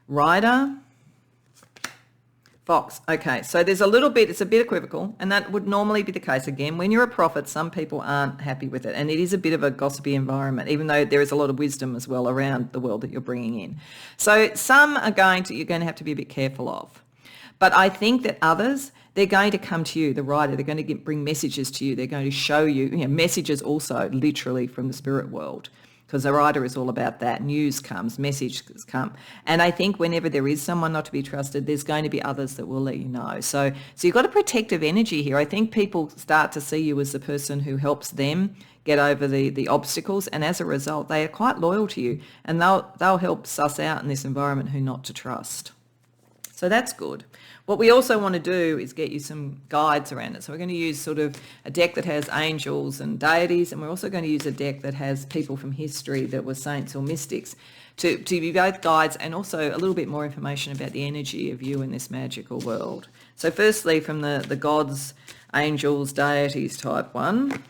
Rider, Fox. Okay, so there's it's a bit equivocal, and that would normally be the case. Again, when you're a prophet, some people aren't happy with it, and it is a bit of a gossipy environment, even though there is a lot of wisdom as well around the world that you're bringing in. So some you're going to have to be a bit careful of. But I think that others, they're going to come to you, the rider, they're going to bring messages to you, they're going to show you, messages also literally from the spirit world. Because the rider is all about that. News comes, messages come. And I think whenever there is someone not to be trusted, there's going to be others that will let you know. So you've got a protective energy here. I think people start to see you as the person who helps them get over the obstacles. And as a result, they are quite loyal to you. And they'll help suss out in this environment who not to trust. So that's good. What we also want to do is get you some guides around it. So we're going to use sort of a deck that has angels and deities, and we're also going to use a deck that has people from history that were saints or mystics to be both guides and also a little bit more information about the energy of you in this magical world. So firstly, from the gods, angels, deities type one,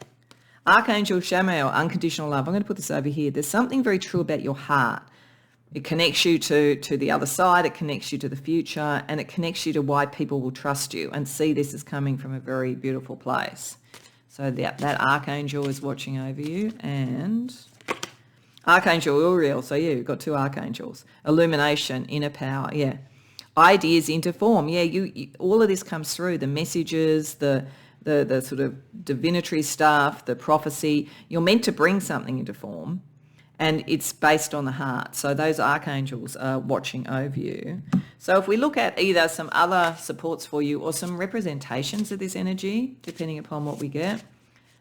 Archangel Shamael, unconditional love. I'm going to put this over here. There's something very true about your heart. It connects you to the other side, it connects you to the future, and it connects you to why people will trust you and see this as coming from a very beautiful place. So that Archangel is watching over you, and Archangel Uriel. So yeah, you've got two archangels. Illumination, inner power, yeah. Ideas into form. Yeah, you all of this comes through. The messages, the sort of divinatory stuff, the prophecy. You're meant to bring something into form, and it's based on the heart. So those archangels are watching over you. So if we look at either some other supports for you or some representations of this energy, depending upon what we get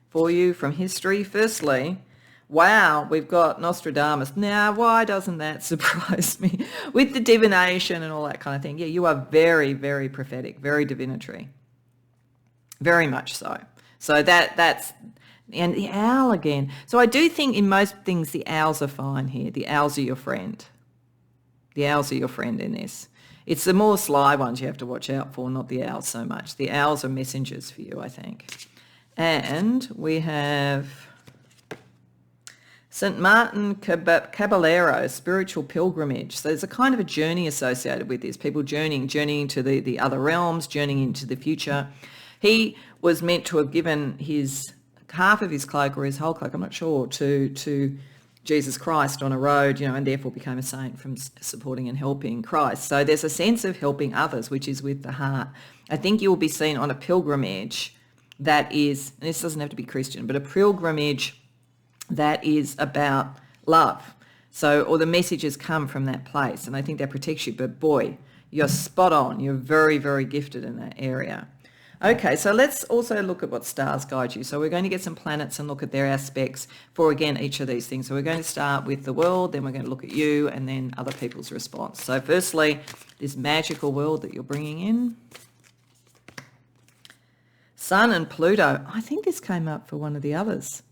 for you from history. Firstly, wow, we've got Nostradamus. Now, why doesn't that surprise me? With the divination and all that kind of thing. Yeah, you are very, very prophetic, very divinatory. Very much so. So that's, and the owl again. So I do think in most things the owls are fine here. The owls are your friend. The owls are your friend in this. It's the more sly ones you have to watch out for, not the owls so much. The owls are messengers for you, I think. And we have St. Martin Caballero, spiritual pilgrimage. So there's a kind of a journey associated with this. People journeying to the other realms, journeying into the future. He was meant to have given half of his cloak or his whole cloak, I'm not sure, to Jesus Christ on a road, and therefore became a saint from supporting and helping Christ. So there's a sense of helping others, which is with the heart. I think you will be seen on a pilgrimage that is, and this doesn't have to be Christian, but a pilgrimage that is about love. So, or the messages come from that place, and I think that protects you. But boy, you're spot on. You're very, very gifted in that area. Okay, so let's also look at what stars guide you. So we're going to get some planets and look at their aspects for, again, each of these things. So we're going to start with the world, then we're going to look at you, and then other people's response. So firstly, this magical world that you're bringing in. Sun and Pluto. I think this came up for one of the others.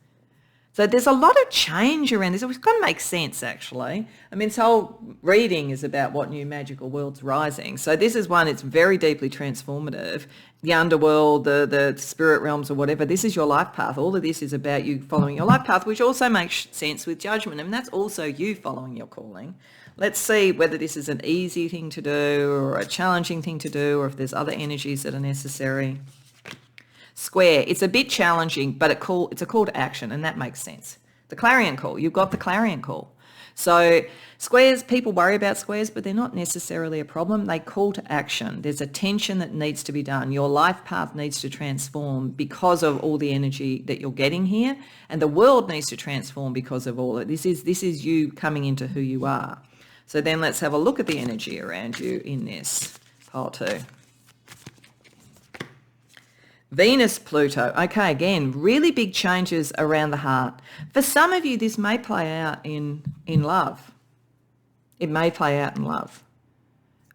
So there's a lot of change around this. It's going to make sense, actually. I mean, this whole reading is about what new magical world's rising. So this is one, it's very deeply transformative. The underworld, the spirit realms or whatever, this is your life path. All of this is about you following your life path, which also makes sense with judgment. And that's also you following your calling. Let's see whether this is an easy thing to do or a challenging thing to do, or if there's other energies that are necessary. Square, it's a bit challenging, but it's a call to action, and that makes sense. The clarion call, you've got the clarion call. So squares, people worry about squares, but they're not necessarily a problem. They call to action. There's a tension that needs to be done. Your life path needs to transform because of all the energy that you're getting here, and the world needs to transform because of all of this. This is you coming into who you are. So then let's have a look at the energy around you in this pile 2. Venus, Pluto. Okay, again, really big changes around the heart. For some of you, this may play out in love. It may play out in love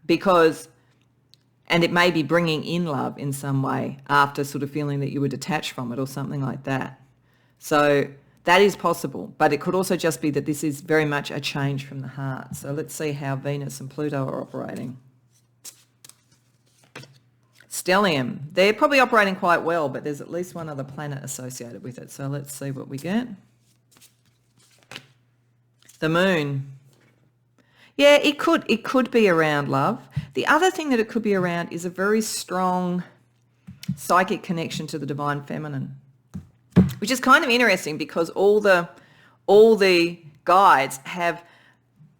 and it may be bringing in love in some way after sort of feeling that you were detached from it or something like that. So that is possible, but it could also just be that this is very much a change from the heart. So let's see how Venus and Pluto are operating. Stellium, they're probably operating quite well, but there's at least one other planet associated with it. So let's see what we get. The moon. Yeah, it could be around love. The other thing that it could be around is a very strong psychic connection to the divine feminine, which is kind of interesting because all the guides have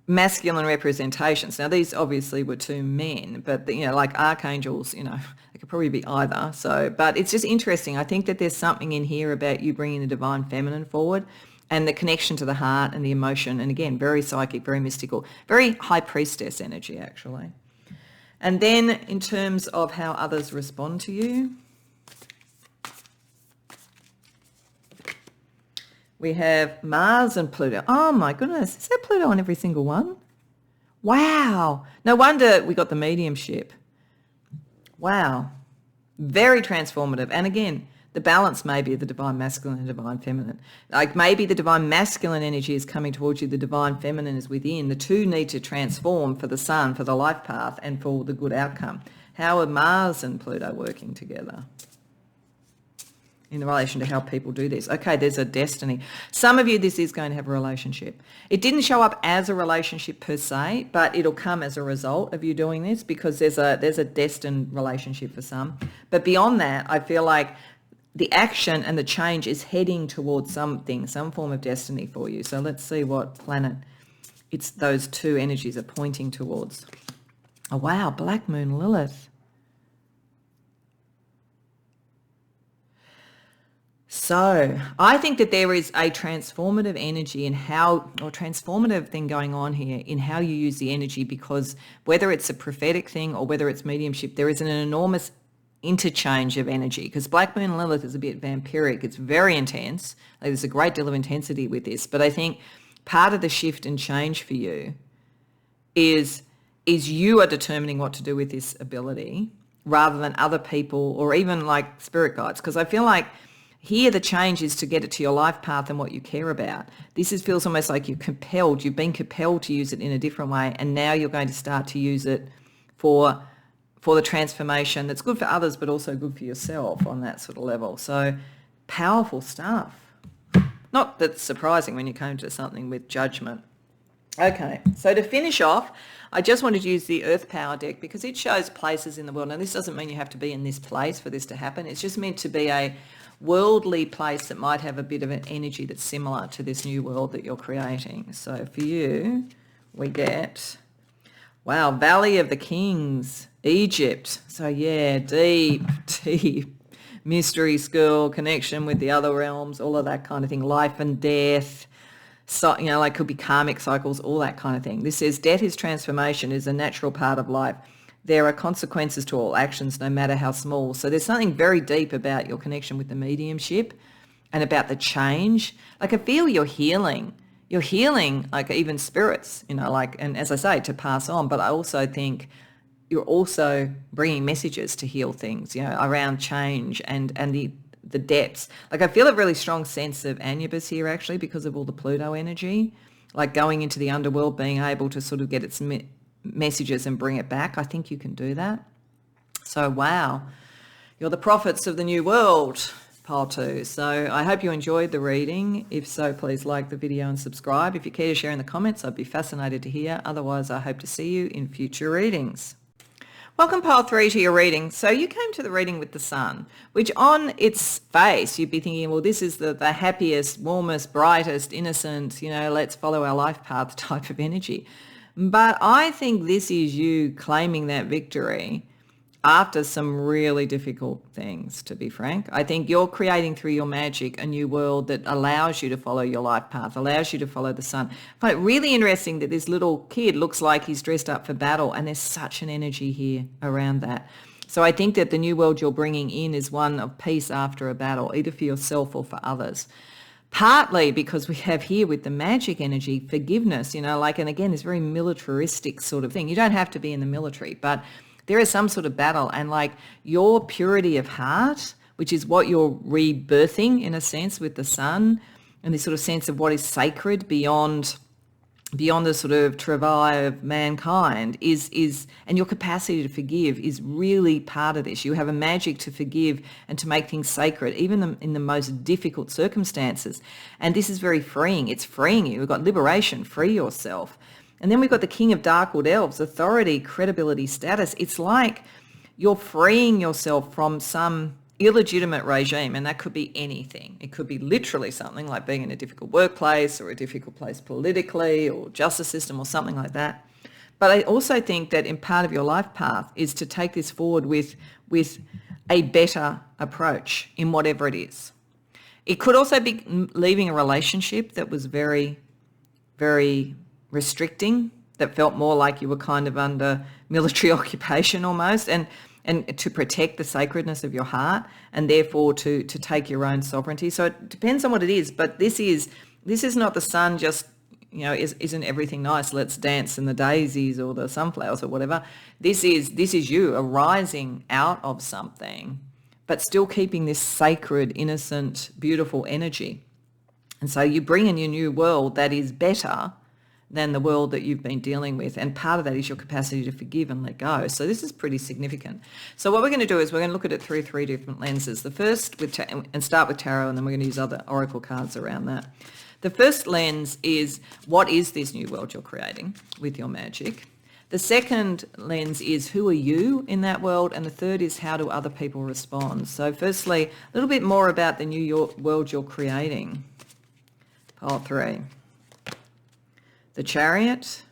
masculine representations. Now, these obviously were 2 men, but like archangels, they could probably be either. So, but it's just interesting. I think that there's something in here about you bringing the divine feminine forward and the connection to the heart and the emotion. And again, very psychic, very mystical, very high priestess energy, actually. And then in terms of how others respond to you, we have Mars and Pluto. Oh my goodness, is that Pluto on every single one? Wow. No wonder we got the mediumship. Wow. Very transformative. And again, the balance maybe of the divine masculine and divine feminine. Like maybe the divine masculine energy is coming towards you, the divine feminine is within. The two need to transform for the sun, for the life path, and for the good outcome. How are Mars and Pluto working together in relation to how people do this? Okay, there's a destiny. Some of you, this is going to have a relationship. It didn't show up as a relationship per se, but it'll come as a result of you doing this, because there's a destined relationship for some. But beyond that, I feel like the action and the change is heading towards something, some form of destiny for you. So let's see what planet it's those two energies are pointing towards. Oh, wow, Black Moon Lilith. So I think that there is a transformative energy in how, or transformative thing going on here in how you use the energy, because whether it's a prophetic thing or whether it's mediumship, there is an enormous interchange of energy, because Black Moon Lilith is a bit vampiric. It's very intense. Like, there's a great deal of intensity with this. But I think part of the shift and change for you is you are determining what to do with this ability rather than other people or even like spirit guides. Because I feel like here the change is to get it to your life path and what you care about. This feels almost like you've been compelled to use it in a different way, and now you're going to start to use it for the transformation that's good for others but also good for yourself on that sort of level. So powerful stuff. Not that surprising when you came to something with judgment. Okay, so to finish off, I just wanted to use the Earth Power deck because it shows places in the world. Now, this doesn't mean you have to be in this place for this to happen. It's just meant to be a worldly place that might have a bit of an energy that's similar to this new world that you're creating. So for you, we get, wow, Valley of the Kings, Egypt. So yeah, deep mystery school, connection with the other realms, all of that kind of thing, life and death. So, like could be karmic cycles, all that kind of thing. This says death is transformation, is a natural part of life. There are consequences to all actions, no matter how small. So there's something very deep about your connection with the mediumship and about the change. Like I feel you're healing like even spirits, and as I say, to pass on. But I also think you're also bringing messages to heal things, around change and the depths. Like I feel a really strong sense of Anubis here actually because of all the Pluto energy, like going into the underworld, being able to sort of get its messages and bring it back. I think you can do that. So wow, you're the prophets of the new world, pile 2. So I hope you enjoyed the reading. If so, please like the video and subscribe. If you care to share in the comments, I'd be fascinated to hear. Otherwise, I hope to see you in future readings. Welcome, pile 3, to your reading. So you came to the reading with the sun, which on its face, you'd be thinking, well, this is the happiest, warmest, brightest, innocent, let's follow our life path type of energy. But I think this is you claiming that victory after some really difficult things, to be frank. I think you're creating through your magic a new world that allows you to follow your life path, allows you to follow the sun. I find it really interesting that this little kid looks like he's dressed up for battle, and there's such an energy here around that. So I think that the new world you're bringing in is one of peace after a battle, either for yourself or for others. Partly because we have here with the Magick energy, forgiveness, and again, this very militaristic sort of thing. You don't have to be in the military, but there is some sort of battle, and like your purity of heart, which is what you're rebirthing in a sense with the sun, and this sort of sense of what is sacred beyond the sort of travail of mankind is and your capacity to forgive is really part of this. You have a magic to forgive and to make things sacred, even in the most difficult circumstances. And this is very freeing. It's freeing you. We've got liberation, free yourself. And then we've got the King of Dark-Wood Elves, authority, credibility, status. It's like you're freeing yourself from some illegitimate regime, and that could be anything. It could be literally something like being in a difficult workplace or a difficult place politically or justice system or something like that. But I also think that in part of your life path is to take this forward with a better approach in whatever it is. It could also be leaving a relationship that was very, very restricting, that felt more like you were kind of under military occupation almost, and to protect the sacredness of your heart, and therefore to take your own sovereignty. So it depends on what it is, but this is not the sun just, isn't everything nice, let's dance in the daisies or the sunflowers or whatever. This is you arising out of something but still keeping this sacred, innocent, beautiful energy. And so you bring in your new world that is better than the world that you've been dealing with. And part of that is your capacity to forgive and let go. So this is pretty significant. So what we're going to do is we're going to look at it through three different lenses. The first, and start with tarot, and then we're going to use other oracle cards around that. The first lens is, what is this new world you're creating with your magic? The second lens is, who are you in that world? And the third is, how do other people respond? So firstly, a little bit more about the new world you're creating. Pile 3. The Chariot,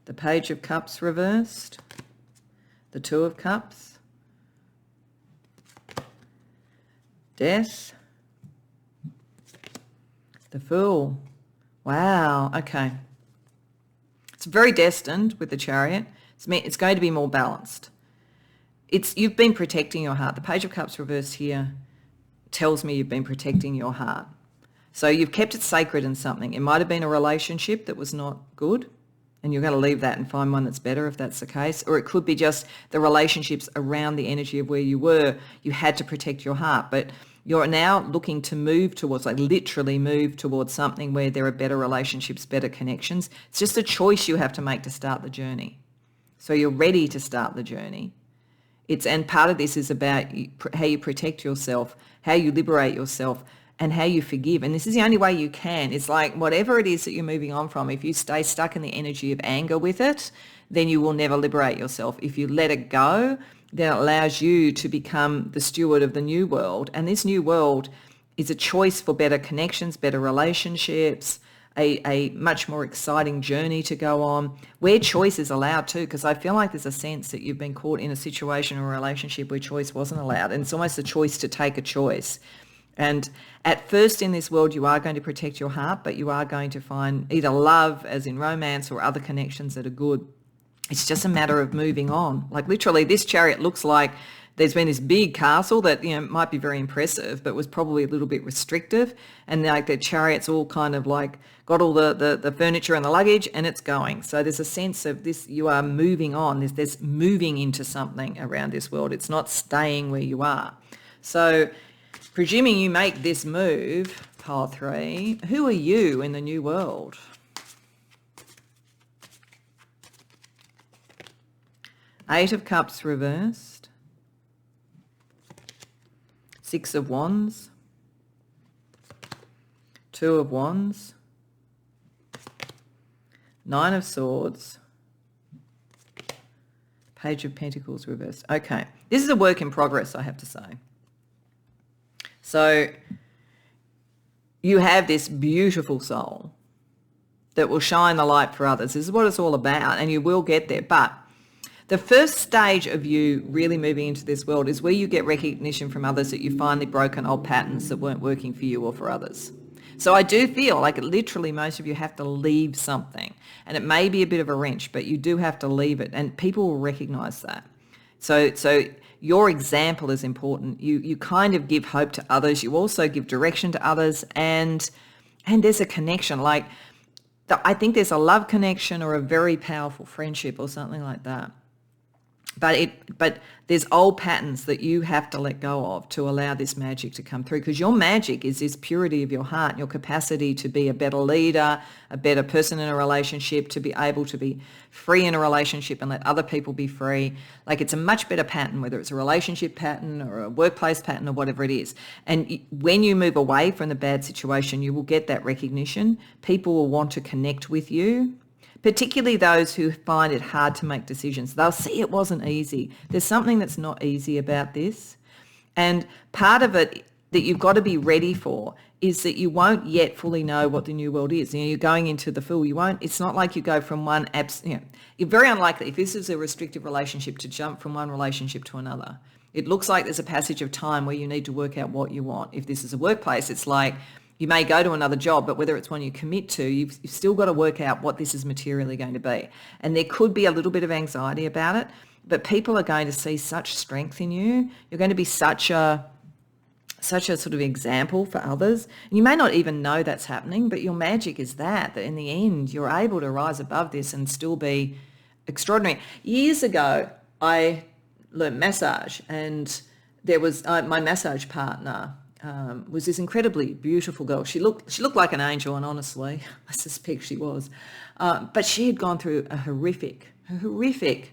the Page of Cups reversed, the Two of Cups, Death, the Fool. Wow, okay. It's very destined with the Chariot. It's going to be more balanced. You've been protecting your heart. The Page of Cups reversed here tells me you've been protecting your heart. So you've kept it sacred in something. It might have been a relationship that was not good, and you're going to leave that and find one that's better if that's the case. Or it could be just the relationships around the energy of where you were. You had to protect your heart, but you're now looking to move towards, like literally move towards something where there are better relationships, better connections. It's just a choice you have to make to start the journey. So you're ready to start the journey. And part of this is about how you protect yourself, how you liberate yourself, and how you forgive. And this is the only way you can. It's like whatever it is that you're moving on from, if you stay stuck in the energy of anger with it, then you will never liberate yourself. If you let it go, then it allows you to become the steward of the new world. And this new world is a choice for better connections, better relationships, a much more exciting journey to go on, where choice is allowed too, because I feel like there's a sense that you've been caught in a situation or a relationship where choice wasn't allowed. And it's almost a choice to take a choice. And at first in this world, you are going to protect your heart, but you are going to find either love, as in romance, or other connections that are good. It's just a matter of moving on. Like literally, this Chariot looks like there's been this big castle that, might be very impressive, but was probably a little bit restrictive. And like the Chariot's all kind of like got all the furniture and the luggage, and it's going. So there's a sense of this, you are moving on. There's moving into something around this world. It's not staying where you are. So presuming you make this move, pile 3, who are you in the new world? Eight of Cups reversed, Six of Wands, Two of Wands, Nine of Swords, Page of Pentacles reversed. Okay, this is a work in progress, I have to say. So you have this beautiful soul that will shine the light for others. This is what it's all about, and you will get there. But the first stage of you really moving into this world is where you get recognition from others that you've finally broken old patterns that weren't working for you or for others. So I do feel like literally most of you have to leave something, and it may be a bit of a wrench, but you do have to leave it, and people will recognize that. So your example is important. You kind of give hope to others. You also give direction to others, and there's a connection. Like I think there's a love connection or a very powerful friendship or something like that. But there's old patterns that you have to let go of to allow this magic to come through, because your magic is this purity of your heart, your capacity to be a better leader, a better person in a relationship, to be able to be free in a relationship and let other people be free. Like it's a much better pattern, whether it's a relationship pattern or a workplace pattern or whatever it is. And when you move away from the bad situation, you will get that recognition. People will want to connect with you, particularly those who find it hard to make decisions. They'll see it wasn't easy. There's something that's not easy about this. And part of it that you've got to be ready for is that you won't yet fully know what the new world is. You're going into the Fool. It's not like you go from one, you're very unlikely, if this is a restrictive relationship, to jump from one relationship to another. It looks like there's a passage of time where you need to work out what you want. If this is a workplace, it's like, you may go to another job, but whether it's one you commit to, you've still got to work out what this is materially going to be. And there could be a little bit of anxiety about it, but people are going to see such strength in you. You're going to be such a sort of example for others. And you may not even know that's happening, but your magic is that in the end, you're able to rise above this and still be extraordinary. Years ago, I learnt massage, and there was my massage partner was this incredibly beautiful girl. She looked like an angel, and honestly, I suspect she was. But she had gone through a horrific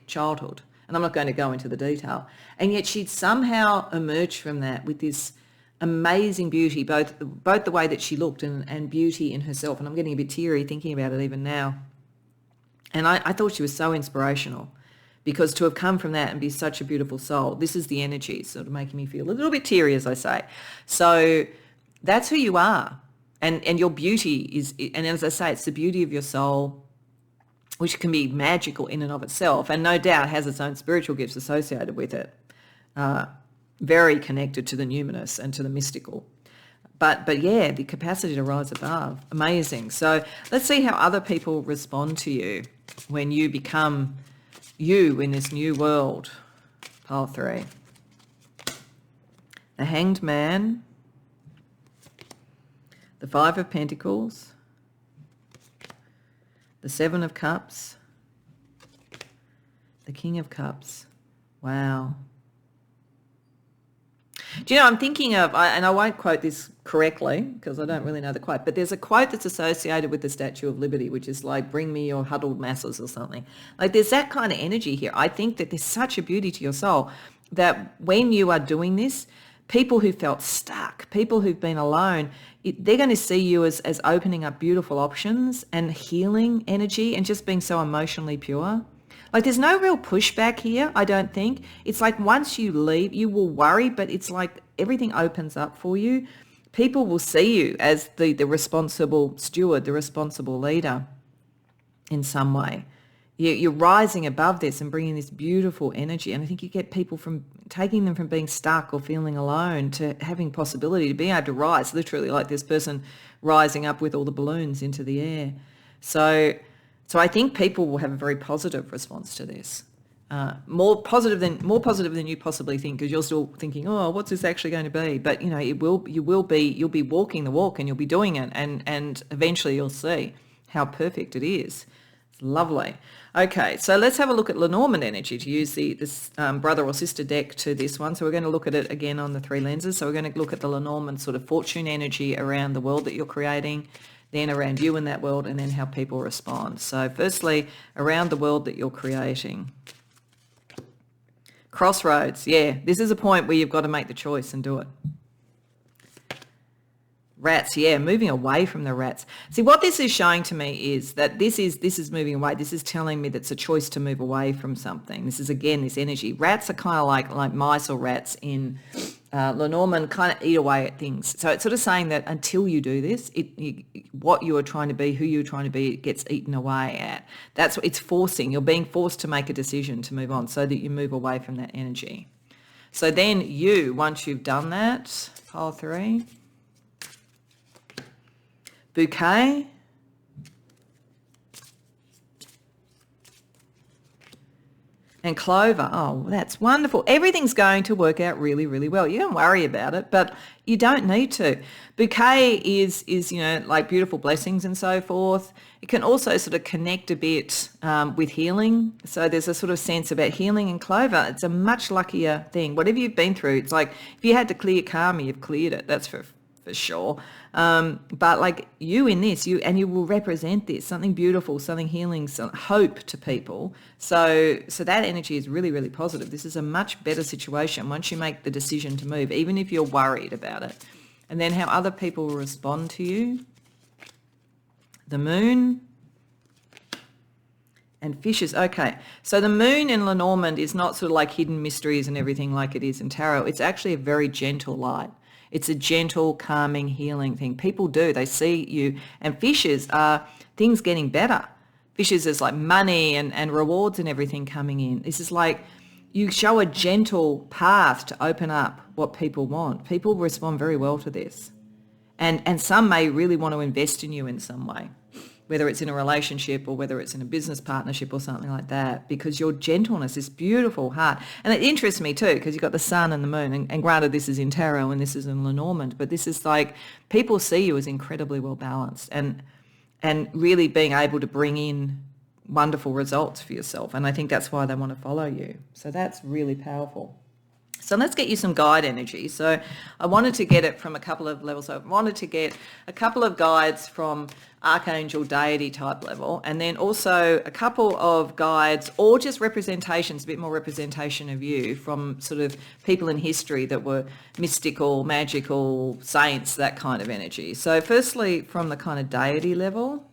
childhood, and I'm not going to go into the detail. And yet she'd somehow emerged from that with this amazing beauty, both the way that she looked and beauty in herself. And I'm getting a bit teary thinking about it even now. And I thought she was so inspirational, because to have come from that and be such a beautiful soul, this is the energy sort of making me feel a little bit teary, as I say. So that's who you are. And your beauty is, and as I say, it's the beauty of your soul, which can be magical in and of itself, and no doubt has its own spiritual gifts associated with it. Very connected to the numinous and to the mystical. But yeah, the capacity to rise above, amazing. So let's see how other people respond to you when you become you in this new world. Pile 3. The Hanged Man, the 5 of Pentacles, the 7 of Cups, the King of Cups. Wow. Do you know, I'm thinking of, and I won't quote this correctly because I don't really know the quote, but there's a quote that's associated with the Statue of Liberty, which is like, bring me your huddled masses or something. Like, there's that kind of energy here. I think that there's such a beauty to your soul that when you are doing this, people who felt stuck, people who've been alone, they're going to see you as opening up beautiful options and healing energy and just being so emotionally pure. Like, there's no real pushback here, I don't think. It's like once you leave, you will worry, but it's like everything opens up for you. People will see you as the responsible steward, the responsible leader in some way. You're rising above this and bringing this beautiful energy. And I think you get people from taking them from being stuck or feeling alone to having possibility to be able to rise, literally like this person rising up with all the balloons into the air. So I think people will have a very positive response to this, more positive than you possibly think, because you're still thinking, oh, what's this actually going to be? But you know, you'll be walking the walk and you'll be doing it, and eventually you'll see how perfect it is. It's lovely. Okay, so let's have a look at Lenormand energy to use this brother or sister deck to this one. So we're going to look at it again on the 3 lenses. So we're going to look at the Lenormand sort of fortune energy around the world that you're creating, then around you in that world, and then how people respond. So firstly, around the world that you're creating. Crossroads, yeah, this is a point where you've got to make the choice and do it. Rats, yeah, moving away from the rats. See, what this is showing to me is that this is moving away. This is telling me that it's a choice to move away from something. This is, again, this energy. Rats are kind of like mice or rats in Lenormand, kind of eat away at things. So it's sort of saying that until you do this, what you are trying to be, who you're trying to be, it gets eaten away at. That's what it's forcing. You're being forced to make a decision to move on so that you move away from that energy. So then once you've done that, pile 3, bouquet, and clover. Oh, that's wonderful. Everything's going to work out really, really well. You don't worry about it, but you don't need to. Bouquet is like beautiful blessings and so forth. It can also sort of connect a bit with healing. So there's a sort of sense about healing and clover. It's a much luckier thing. Whatever you've been through, it's like if you had to clear karma, you've cleared it. That's for sure. But like you in this, you will represent this, something beautiful, something healing, some hope to people. So that energy is really, really positive. This is a much better situation once you make the decision to move, even if you're worried about it. And then how other people will respond to you. The moon and fishes. Okay, so the moon in Lenormand is not sort of like hidden mysteries and everything like it is in tarot. It's actually a very gentle light. It's a gentle, calming, healing thing. People they see you. And fishes are things getting better. Fishes is like money and rewards and everything coming in. This is like you show a gentle path to open up what people want. People respond very well to this. And some may really want to invest in you in some way, whether it's in a relationship or whether it's in a business partnership or something like that, because your gentleness, this beautiful heart. And it interests me too, because you've got the sun and the moon, and granted this is in tarot and this is in Lenormand, but this is like people see you as incredibly well balanced and really being able to bring in wonderful results for yourself. And I think that's why they want to follow you. So that's really powerful. So let's get you some guide energy. So I wanted to get it from a couple of levels. So I wanted to get a couple of guides from archangel deity type level, and then also a couple of guides or just representations, a bit more representation of you from sort of people in history that were mystical, magical, saints, that kind of energy. So firstly, from the kind of deity level,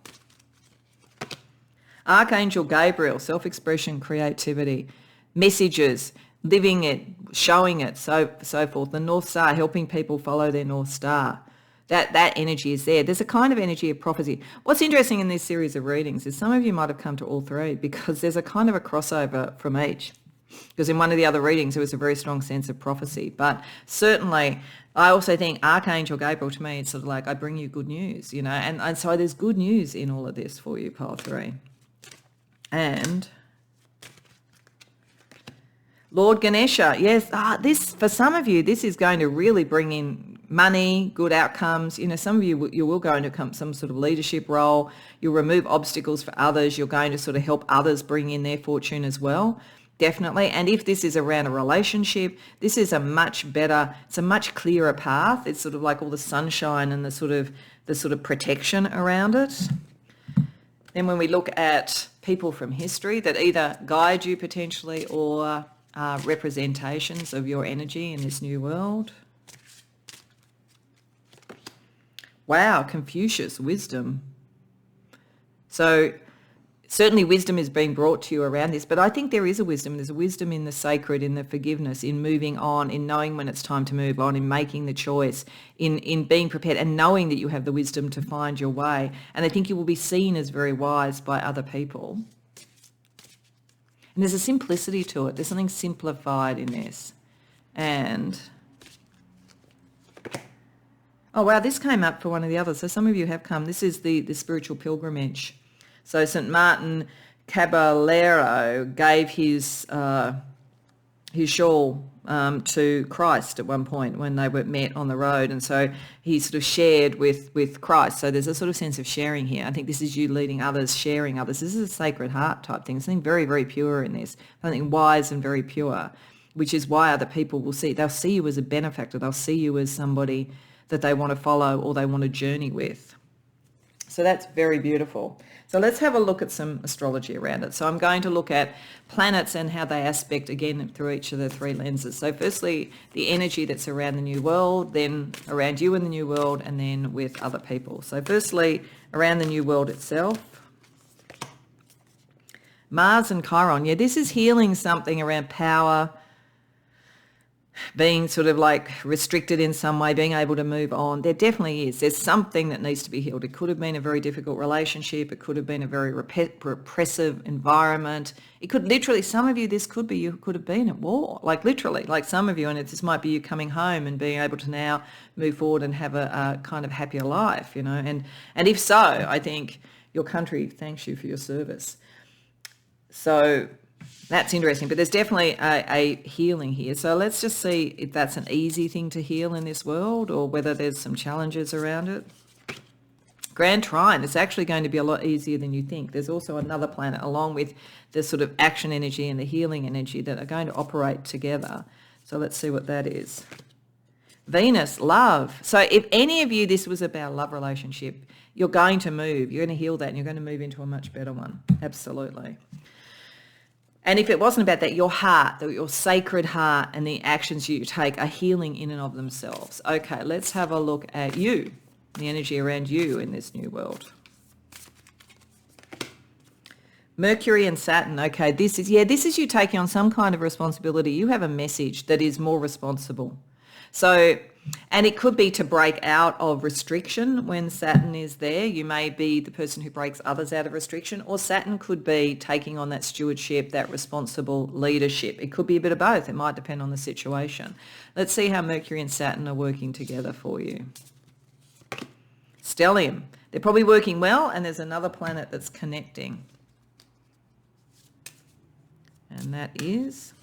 Archangel Gabriel, self-expression, creativity, messages, living it, showing it, so forth. The North Star, helping people follow their North Star. That energy is there. There's a kind of energy of prophecy. What's interesting in this series of readings is some of you might have come to all three because there's a kind of a crossover from each. Because in one of the other readings, there was a very strong sense of prophecy. But certainly, I also think Archangel Gabriel, to me, it's sort of like, I bring you good news, you know. And so there's good news in all of this for you, pile 3. And Lord Ganesha, yes, this, for some of you, this is going to really bring in money, good outcomes. You know, some of you will go into some sort of leadership role. You'll remove obstacles for others. You're going to sort of help others bring in their fortune as well, definitely. And if this is around a relationship, this is a much better, it's a much clearer path. It's sort of like all the sunshine and the sort of protection around it. Then when we look at people from history that either guide you potentially or representations of your energy in this new world. Wow, Confucius, wisdom. So certainly wisdom is being brought to you around this, but I think there is a wisdom. There's a wisdom in the sacred, in the forgiveness, in moving on, in knowing when it's time to move on, in making the choice, in being prepared and knowing that you have the wisdom to find your way. And I think you will be seen as very wise by other people. And there's a simplicity to it. There's something simplified in this. And, oh wow, this came up for one of the others. So some of you have come. This is the spiritual pilgrimage. So St. Martin Caballero gave his shawl to Christ at one point when they were met on the road, and so he sort of shared with Christ. So there's a sort of sense of sharing here. I think this is you leading others, sharing others. This is a sacred heart type thing, something very, very pure in this, something wise and very pure, which is why other people will see. They'll see you as a benefactor. They'll see you as somebody that they want to follow or they want to journey with. So that's very beautiful. So let's have a look at some astrology around it. So I'm going to look at planets and how they aspect again through each of the 3 lenses. So firstly, the energy that's around the new world, then around you in the new world, and then with other people. So firstly, around the new world itself. Mars and Chiron. Yeah, this is healing something around power, being sort of like restricted in some way, being able to move on. There definitely is. There's something that needs to be healed. It could have been a very difficult relationship. It could have been a very repressive environment. It could literally, some of you, this could be, you could have been at war, like literally, like some of you, and this might be you coming home and being able to now move forward and have a kind of happier life, you know. And if so, I think your country thanks you for your service. So that's interesting, but there's definitely a healing here. So let's just see if that's an easy thing to heal in this world or whether there's some challenges around it. Grand Trine, it's actually going to be a lot easier than you think. There's also another planet along with the sort of action energy and the healing energy that are going to operate together. So let's see what that is. Venus, love. So if any of you, this was about a love relationship, you're going to move. You're going to heal that and you're going to move into a much better one. Absolutely. And if it wasn't about that, your heart, your sacred heart and the actions you take are healing in and of themselves. Okay, let's have a look at you, the energy around you in this new world. Mercury and Saturn. Okay, this is you taking on some kind of responsibility. You have a message that is more responsible. So, and it could be to break out of restriction when Saturn is there. You may be the person who breaks others out of restriction, or Saturn could be taking on that stewardship, that responsible leadership. It could be a bit of both. It might depend on the situation. Let's see how Mercury and Saturn are working together for you. Stellium. They're probably working well, and there's another planet that's connecting. And that is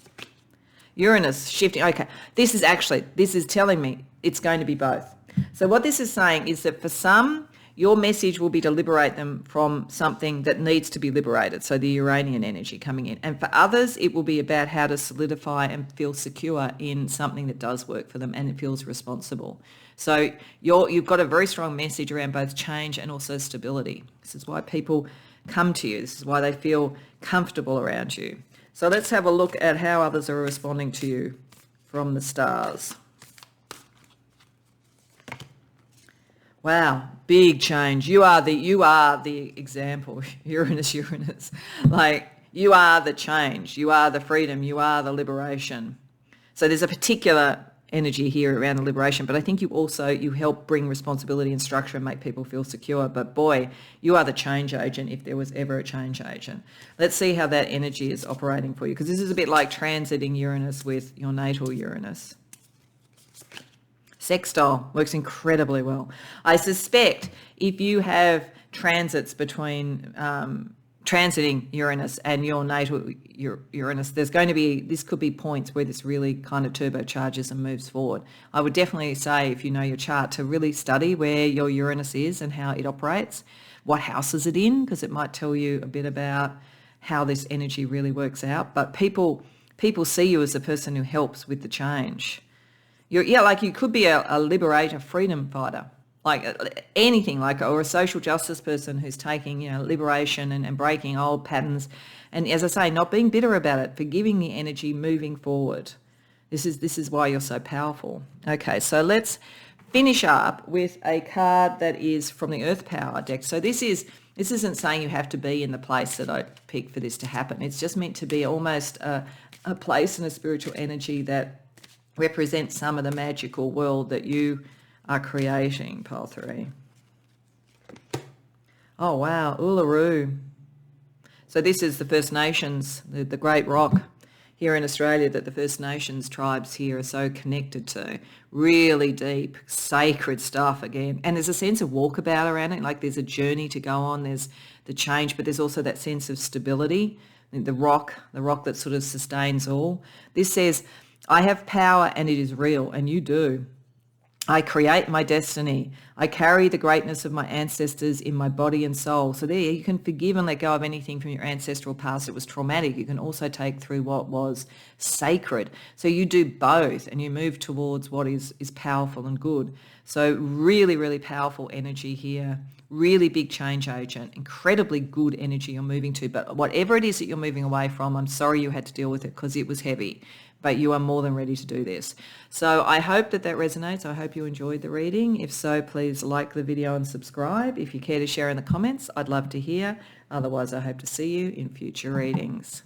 Uranus shifting. Okay, this is telling me it's going to be both. So what this is saying is that for some, your message will be to liberate them from something that needs to be liberated, so the Uranian energy coming in. And for others, it will be about how to solidify and feel secure in something that does work for them and it feels responsible. So you've got a very strong message around both change and also stability. This is why people come to you. This is why they feel comfortable around you. So let's have a look at how others are responding to you from the stars. Wow, big change. You are the example, Uranus. Like, you are the change. You are the freedom. You are the liberation. So there's a particular energy here around the liberation, but I think you help bring responsibility and structure and make people feel secure. But boy, you are the change agent if there was ever a change agent. Let's see how that energy is operating for you, because this is a bit like transiting Uranus with your natal Uranus. Sextile works incredibly well. I suspect if you have transits between transiting Uranus and your natal Uranus, this could be points where this really kind of turbocharges and moves forward. I would definitely say, if you know your chart, to really study where your Uranus is and how it operates, what house is it in, because it might tell you a bit about how this energy really works out. But people see you as a person who helps with the change. You could be a liberator, freedom fighter, like anything, or a social justice person who's taking, liberation and breaking old patterns. And as I say, not being bitter about it, forgiving the energy, moving forward. This is why you're so powerful. Okay, so let's finish up with a card that is from the Earth Power deck. So this isn't saying you have to be in the place that I picked for this to happen. It's just meant to be almost a place and a spiritual energy that represents some of the magical world that you are creating, pile 3. Oh, wow, Uluru. So this is the First Nations, the great rock here in Australia that the First Nations tribes here are so connected to. Really deep, sacred stuff again. And there's a sense of walkabout around it, like there's a journey to go on, there's the change, but there's also that sense of stability, the rock that sort of sustains all. This says, I have power and it is real, and you do. I create my destiny. I carry the greatness of my ancestors in my body and soul. So there, you can forgive and let go of anything from your ancestral past that was traumatic. You can also take through what was sacred. So you do both and you move towards what is powerful and good. So really, really powerful energy here. Really big change agent. Incredibly good energy you're moving to. But whatever it is that you're moving away from, I'm sorry you had to deal with it because it was heavy. But you are more than ready to do this. So I hope that resonates. I hope you enjoyed the reading. If so, please like the video and subscribe. If you care to share in the comments, I'd love to hear. Otherwise, I hope to see you in future readings.